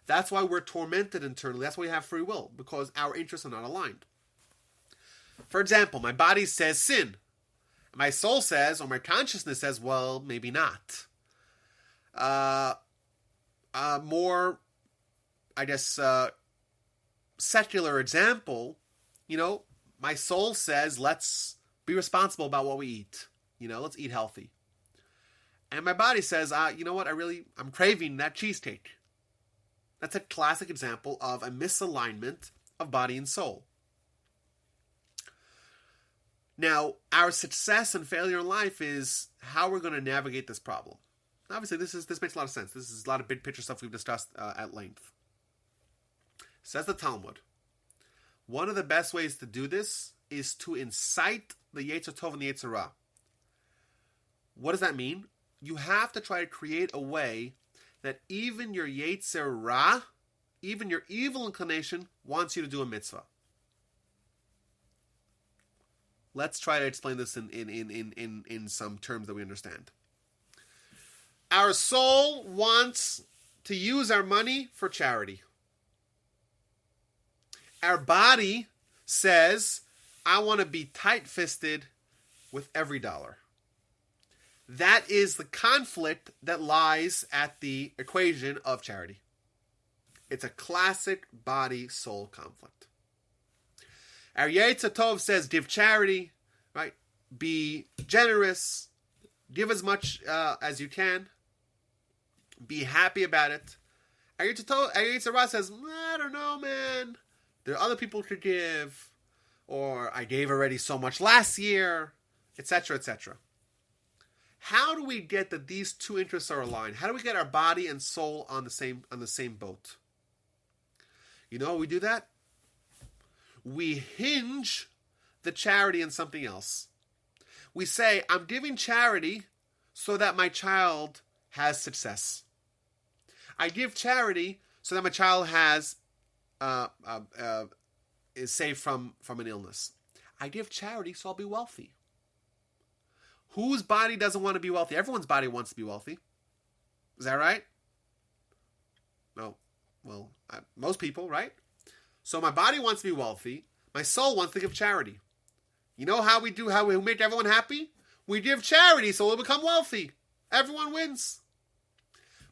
That's why we're tormented internally. That's why we have free will, because our interests are not aligned. For example, my body says sin. My soul says, or my consciousness says, well, maybe not. More, I guess, secular example, my soul says, let's be responsible about what we eat. Let's eat healthy. And my body says, you know what, I'm craving that cheesecake. That's a classic example of a misalignment of body and soul. Now, our success and failure in life is how we're going to navigate this problem. Obviously, this makes a lot of sense. This is a lot of big picture stuff we've discussed at length. Says the Talmud, one of the best ways to do this is to incite the Yetzer Tov and the Yetzer Ra. What does that mean? You have to try to create a way that even your Yetzer Ra, even your evil inclination, wants you to do a mitzvah. Let's try to explain this in some terms that we understand. Our soul wants to use our money for charity. Our body says, I want to be tight-fisted with every dollar. That is the conflict that lies at the equation of charity. It's a classic body-soul conflict. Our Yetzer Tov says, give charity, right? Be generous. Give as much as you can. Be happy about it. Our Yetzer Ra says, I don't know, man. There are other people to give. Or I gave already so much last year, etc., etc. How do we get that these two interests are aligned? How do we get our body and soul on the same boat? You know how we do that? We hinge the charity on something else. We say, I'm giving charity so that my child has success. I give charity so that my child is saved from an illness. I give charity so I'll be wealthy. Whose body doesn't want to be wealthy? Everyone's body wants to be wealthy. Is that right? No. Well, most people, right? So my body wants to be wealthy. My soul wants to give charity. You know how we make everyone happy? We give charity so we'll become wealthy. Everyone wins.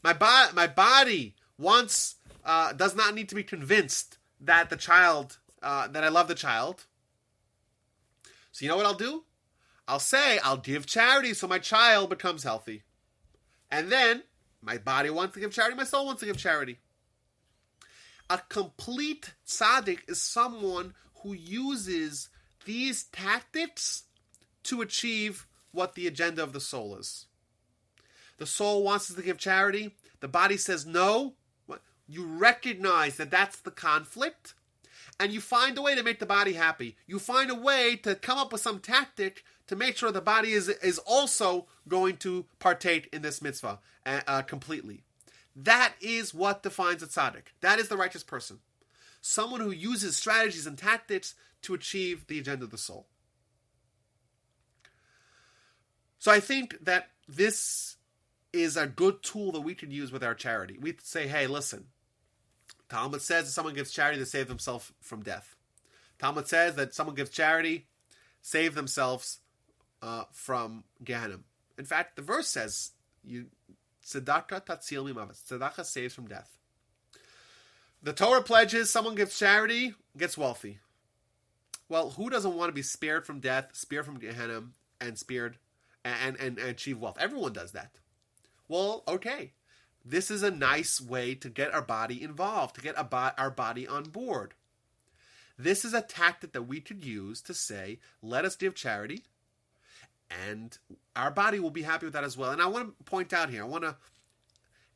My body wants, does not need to be convinced that the child, that I love the child. So you know what I'll do? I'll say I'll give charity so my child becomes healthy. And then my body wants to give charity, my soul wants to give charity. A complete tzaddik is someone who uses these tactics to achieve what the agenda of the soul is. The soul wants us to give charity. The body says no. You recognize that that's the conflict, and you find a way to make the body happy. You find a way to come up with some tactic to make sure the body is also going to partake in this mitzvah completely. That is what defines a tzaddik. That is the righteous person. Someone who uses strategies and tactics to achieve the agenda of the soul. So I think that this is a good tool that we could use with our charity. We say, hey, listen, Talmud says that someone gives charity to save themselves from death. Talmud says that someone gives charity, save themselves from Gehenna. In fact, the verse says, tzedakah tatzil mimavet. Tzedakah saves from death. The Torah pledges someone gives charity, gets wealthy. Well, who doesn't want to be spared from death, spared from Gehenna, and spared and achieve wealth? Everyone does that. Well, okay. This is a nice way to get our body involved, to get our body on board. This is a tactic that we could use to say, let us give charity, and our body will be happy with that as well. And I want to point out here,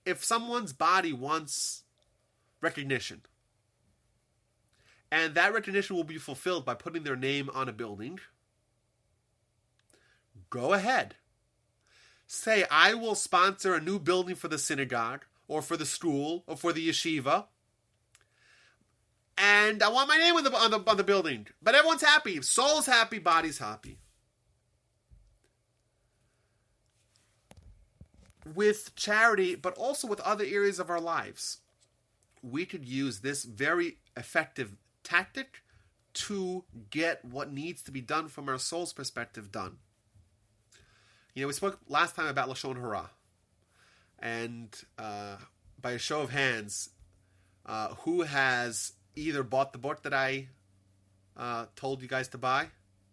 if someone's body wants recognition, and that recognition will be fulfilled by putting their name on a building, go ahead. Say, I will sponsor a new building for the synagogue, or for the school, or for the yeshiva, and I want my name on the building. But everyone's happy. Soul's happy, body's happy. With charity, but also with other areas of our lives, we could use this very effective tactic to get what needs to be done from our soul's perspective done. You know, we spoke last time about Lashon Hara. And by a show of hands, who has either bought the book that I told you guys to buy?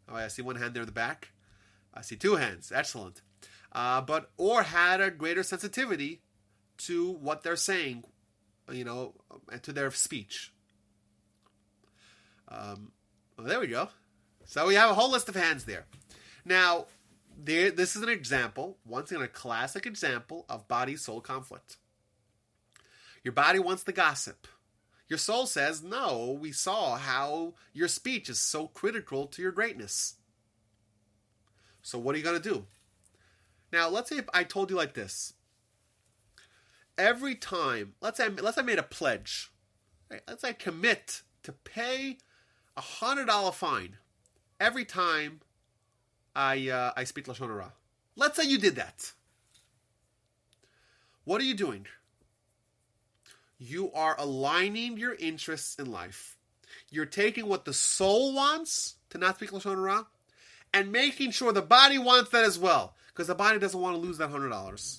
Oh, I see one hand there in the back. I see two hands. Excellent. Or had a greater sensitivity to what they're saying, you know, and to their speech. Well, there we go. So we have a whole list of hands there. Now, this is an example, once again, a classic example of body-soul conflict. Your body wants to gossip. Your soul says, no, we saw how your speech is so critical to your greatness. So what are you going to do? Now, let's say if I told you like this. Every time, let's say I made a pledge. Right? Let's say I commit to pay $100 fine every time I speak Lashon Hara. Let's say you did that. What are you doing? You are aligning your interests in life. You're taking what the soul wants to not speak Lashon Hara and making sure the body wants that as well, because the body doesn't want to lose that $100.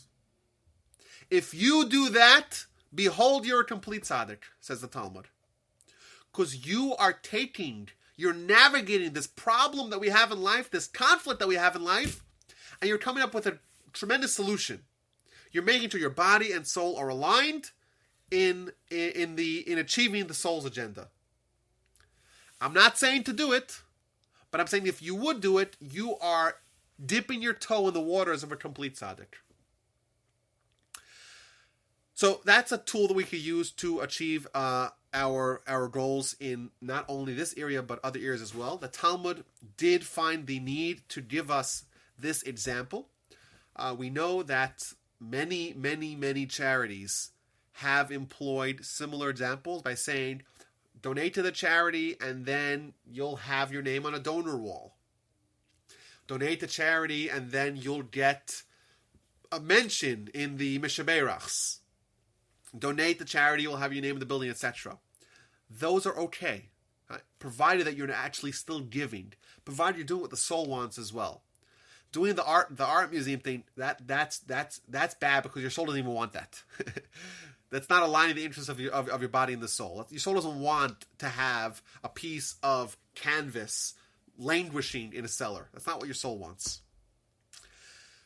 If you do that, behold, you're a complete tzaddik, says the Talmud. Because you're navigating this problem that we have in life, this conflict that we have in life, and you're coming up with a tremendous solution. You're making sure your body and soul are aligned in achieving the soul's agenda. I'm not saying to do it, but I'm saying if you would do it, you are dipping your toe in the waters of a complete tzaddik. So that's a tool that we could use to achieve our goals in not only this area but other areas as well. The Talmud did find the need to give us this example. We know that many charities have employed similar examples by saying, donate to the charity and then you'll have your name on a donor wall. Donate to charity and then you'll get a mention in the Mishaberachs. Donate to charity, you'll have your name in the building, etc. Those are okay, right? Provided that you're actually still giving. Provided you're doing what the soul wants as well. Doing the art museum thing, that's bad because your soul doesn't even want that. That's not aligning the interests of your body and the soul. Your soul doesn't want to have a piece of canvas, languishing in a cellar. That's not what your soul wants.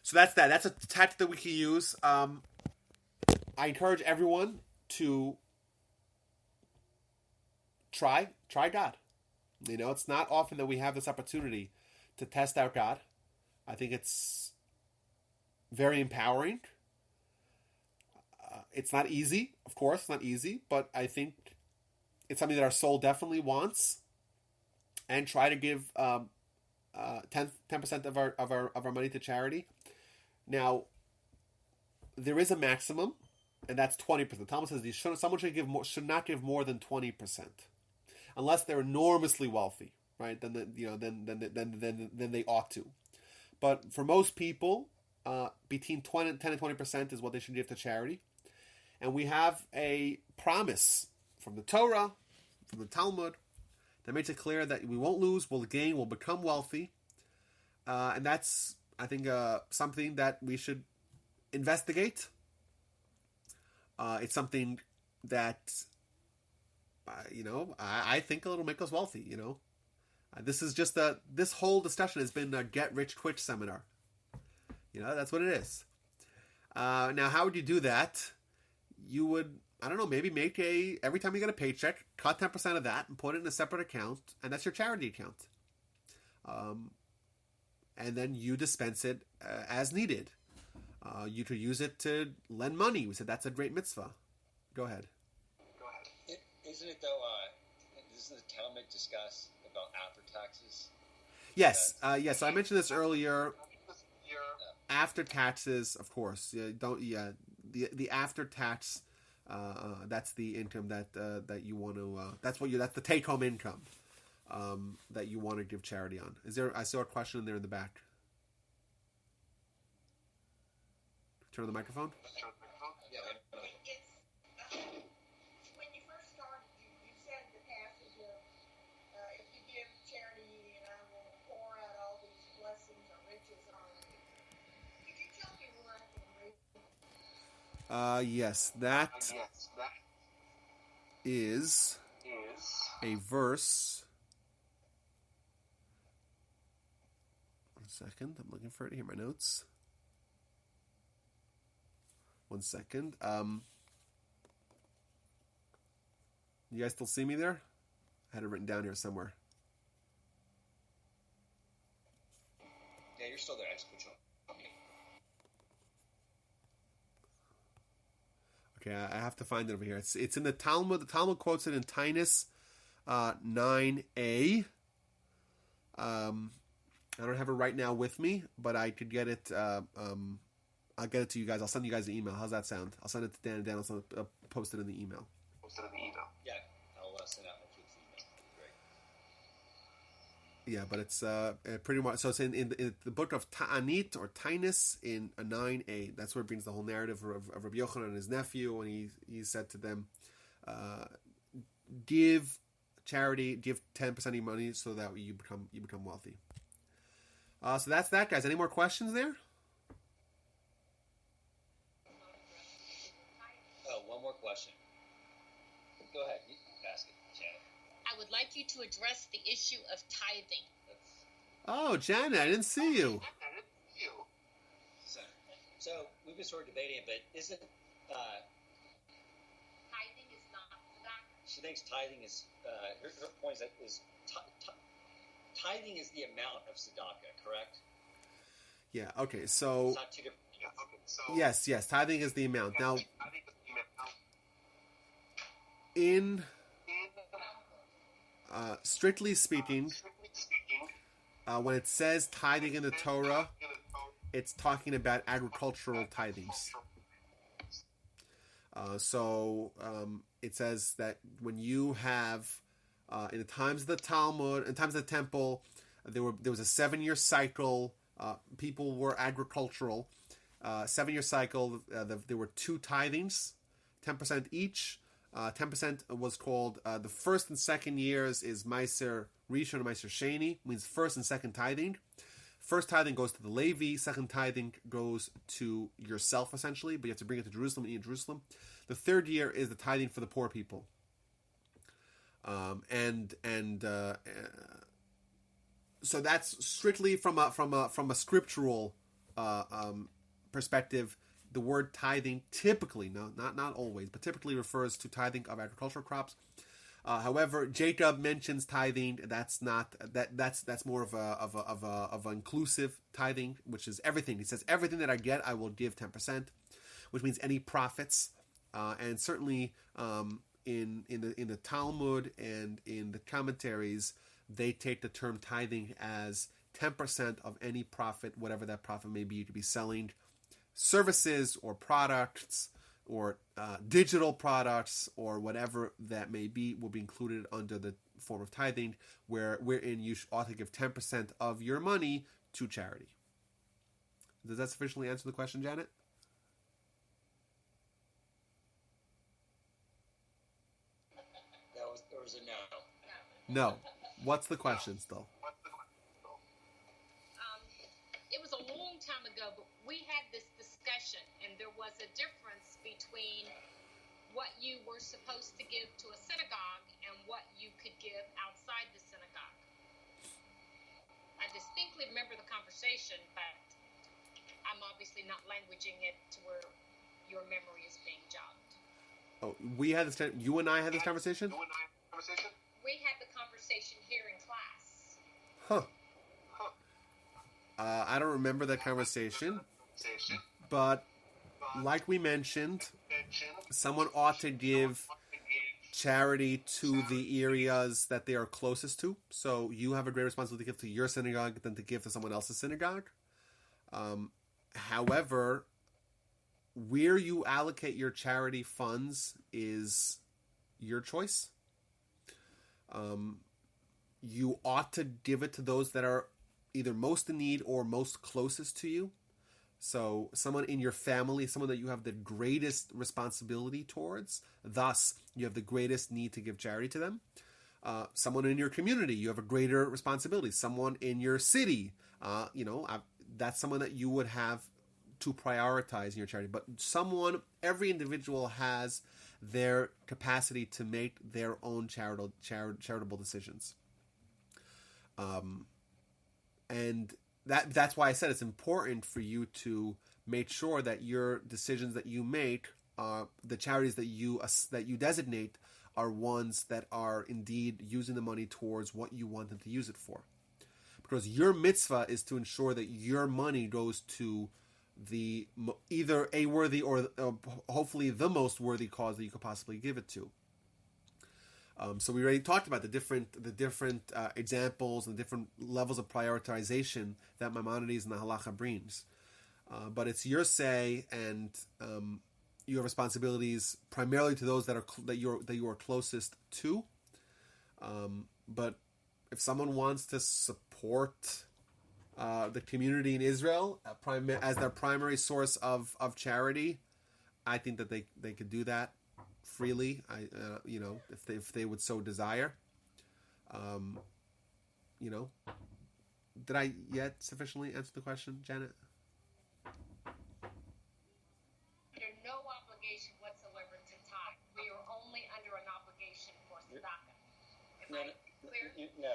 So that's that. That's a tactic that we can use. I encourage everyone to try God. It's not often that we have this opportunity to test out God. I think it's very empowering. It's not easy, of course, it's not easy, but I think it's something that our soul definitely wants. And try to give 10% of our money to charity. Now, there is a maximum, and that's 20%. The Talmud says someone should not give more than 20%, unless they're enormously wealthy, right? Then they ought to. But for most people, between 10 and 20% is what they should give to charity. And we have a promise from the Torah, from the Talmud, that makes it clear that we won't lose, we'll gain, we'll become wealthy. And that's, I think, something that we should investigate. It's something that, I think it'll make us wealthy, This is just this whole discussion has been a get-rich-quick seminar. That's what it is. Now, how would you do that? You would, I don't know, maybe make every time you get a paycheck, cut 10% of that and put it in a separate account, and that's your charity account. And then you dispense it as needed. You could use it to lend money. We said that's a great mitzvah. Go ahead. Isn't it though? Doesn't the Talmud discuss about after taxes? Yes. Yes. So I mentioned this earlier. After taxes, of course. The after tax. That's the income that you want to. That's the take home income that you want to give charity on. I saw a question in there in the back. Turn on the microphone. When you first started, you said the passage of if you give charity, and I will pour out all these blessings or riches on you. Could you tell me where I can read? Yes, that is a verse. 1 second, I'm looking for it here in my notes. 1 second. You guys still see me there? I had it written down here somewhere. Yeah, you're still there. I just put you on. Okay, I have to find it over here. It's in the Talmud. The Talmud quotes it in Tinus 9a. I don't have it right now with me, but I could get it. I'll get it to you guys. I'll send you guys an email. How's that sound? I'll send it to Dan, and Dan will post it in the email. Yeah, I'll send out my kids' email. Great. Yeah, but it's pretty much. So it's in the book of Ta'anit or Tinus in 9a. That's where it brings the whole narrative of Rabbi Yochanan and his nephew, and he said to them, "Give charity, give 10% of your money, so that you become wealthy." So that's that, guys. Any more questions there? One more question. Go ahead. You ask it, Janet. I would like you to address the issue of tithing. Oh, Janet, I didn't see you. So we've been sort of debating it, but isn't Tithing is not that. she thinks tithing is her point is tithing is the amount of tzedakah, correct? Yeah. Okay. So It's not two different. yes, tithing is the amount. Now, in strictly speaking, when it says tithing in the Torah, it's talking about agricultural tithings. So it says that when you have, in the times of the Talmud, in times of the temple, there was a 7-year cycle. People were agricultural. 7-year cycle. There were 2 tithings, 10% each. 10% was called the first and second years is Meiser Rishon and Meiser Sheni, means first and second tithing. First tithing goes to the Levi, second tithing goes to yourself essentially, but you have to bring it to Jerusalem and eat in Jerusalem. The third year is the tithing for the poor people. So that's strictly from a scriptural perspective. The word tithing typically, no, not always, but typically refers to tithing of agricultural crops. However, Jacob mentions tithing. That's not that's more of an inclusive tithing, which is everything. He says everything that I get, I will give 10%, which means any profits, and certainly in the Talmud and in the commentaries, they take the term tithing as 10% of any profit, whatever that profit may be. You could be selling services or products or digital products or whatever that may be will be included under the form of tithing, wherein you ought to give 10% of your money to charity. Does that sufficiently answer the question, Janet? There was a no. No. What's the question still? It was a long time ago, but we had this discussion, and there was a difference between what you were supposed to give to a synagogue and what you could give outside the synagogue. I distinctly remember the conversation, but I'm obviously not languaging it to where your memory is being jogged. Oh, we had this. You and I had this conversation. We had the conversation here in class. Huh. I don't remember that conversation, but like we mentioned, someone ought to give charity to the areas that they are closest to. So you have a great responsibility to give to your synagogue than to give to someone else's synagogue. However, where you allocate your charity funds is your choice. You ought to give it to those that are either most in need or most closest to you. So someone in your family, someone that you have the greatest responsibility towards, thus you have the greatest need to give charity to them. Someone in your community, you have a greater responsibility. Someone in your city, that's someone that you would have to prioritize in your charity. But every individual has their capacity to make their own charitable decisions. And that's why I said it's important for you to make sure that your decisions that you make, the charities that you designate, are ones that are indeed using the money towards what you want them to use it for. Because your mitzvah is to ensure that your money goes to either a worthy or hopefully the most worthy cause that you could possibly give it to. So we already talked about the different examples and different levels of prioritization that Maimonides and the Halacha brings. But it's your say, and you have responsibilities primarily to those that you are closest to. But if someone wants to support the community in Israel as their primary source of charity, I think that they could do that freely. If they would so desire. Did I yet sufficiently answer the question, Janet? Under no obligation whatsoever to tithe. We are only under an obligation for tzedakah. Am I clear? No.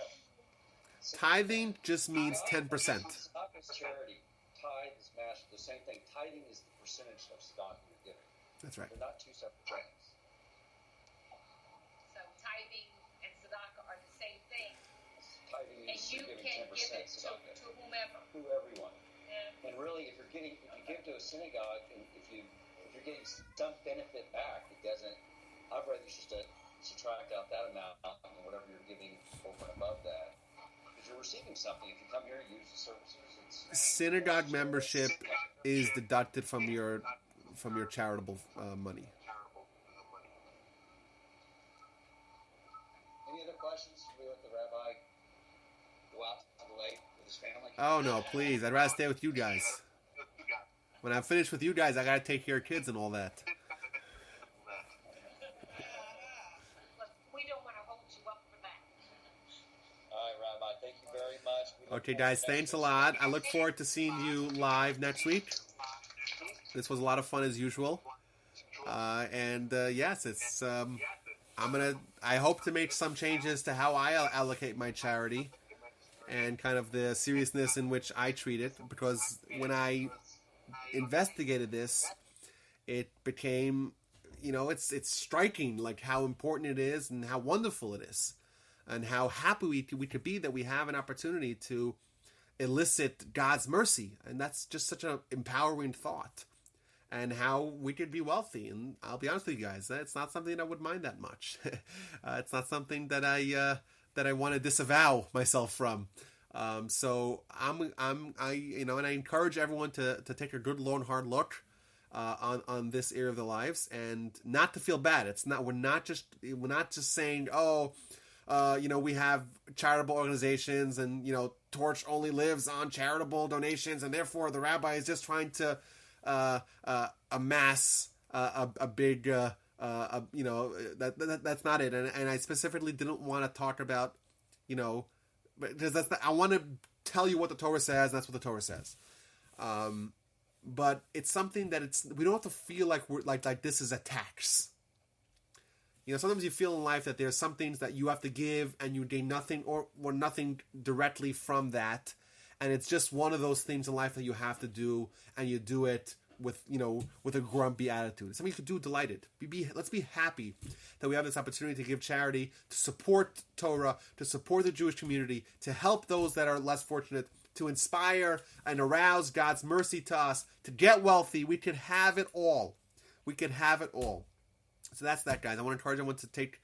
Tithing just means 10%. Tzedakah is charity. Tithe is matched. The same thing. Tithing is the percentage of tzedakah you're giving. That's right. They're not two separate things. So tithing and tzedakah are the same thing. Tithing And is you giving can 10% give it tzedakah. to whomever. Whoever you want. Yeah. And really, if you give to a synagogue, and if you're getting some benefit back, it doesn't. I'd rather just subtract out that amount and whatever you're giving over and above that, because you're receiving something. If you come here and use the services, Synagogue membership is deducted from your charitable money. Any other questions? Should we let the rabbi go out to the lake with his family? Oh no, please! I'd rather stay with you guys. When I'm finished with you guys, I gotta take care of kids and all that. Look, we don't want to hold you up for that. All right, Rabbi. Thank you very much. We look Okay, forward guys, to thanks next a week. lot. I look forward to seeing you live next week. This was a lot of fun as usual. Yes, it's. I hope to make some changes to how I allocate my charity. and kind of the seriousness in which I treat it, because when I investigated this, it became, it's striking, like how important it is and how wonderful it is, and how happy we could be that we have an opportunity to elicit God's mercy. And that's just such an empowering thought, and how we could be wealthy. And I'll be honest with you guys, it's not something I would mind that much. It's not something that I want to disavow myself from. So and I encourage everyone to take a good, long, hard look on this area of their lives, and not to feel bad. We're not just saying, we have charitable organizations, and Torch only lives on charitable donations, and therefore the rabbi is just trying to amass a big that's not it. And I specifically didn't want to talk about because I want to tell you what the Torah says, and that's what the Torah says. But it's something that we don't have to feel like we're like this is a tax. Sometimes you feel in life that there's some things that you have to give and you gain nothing or nothing directly from that. And it's just one of those things in life that you have to do, and you do it with a grumpy attitude. Something you could do delighted. Let's be happy that we have this opportunity to give charity, to support Torah, to support the Jewish community, to help those that are less fortunate, to inspire and arouse God's mercy to us, to get wealthy. We could have it all. We could have it all. So that's that, guys. I want to encourage everyone to take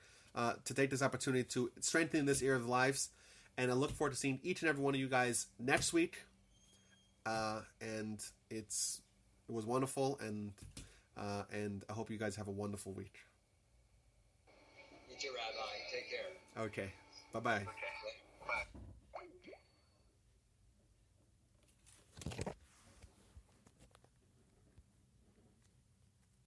this opportunity to strengthen this area of lives, and I look forward to seeing each and every one of you guys next week. And it was wonderful, and I hope you guys have a wonderful week. You too, Rabbi. Take care. Okay. Bye-bye. Okay. Bye.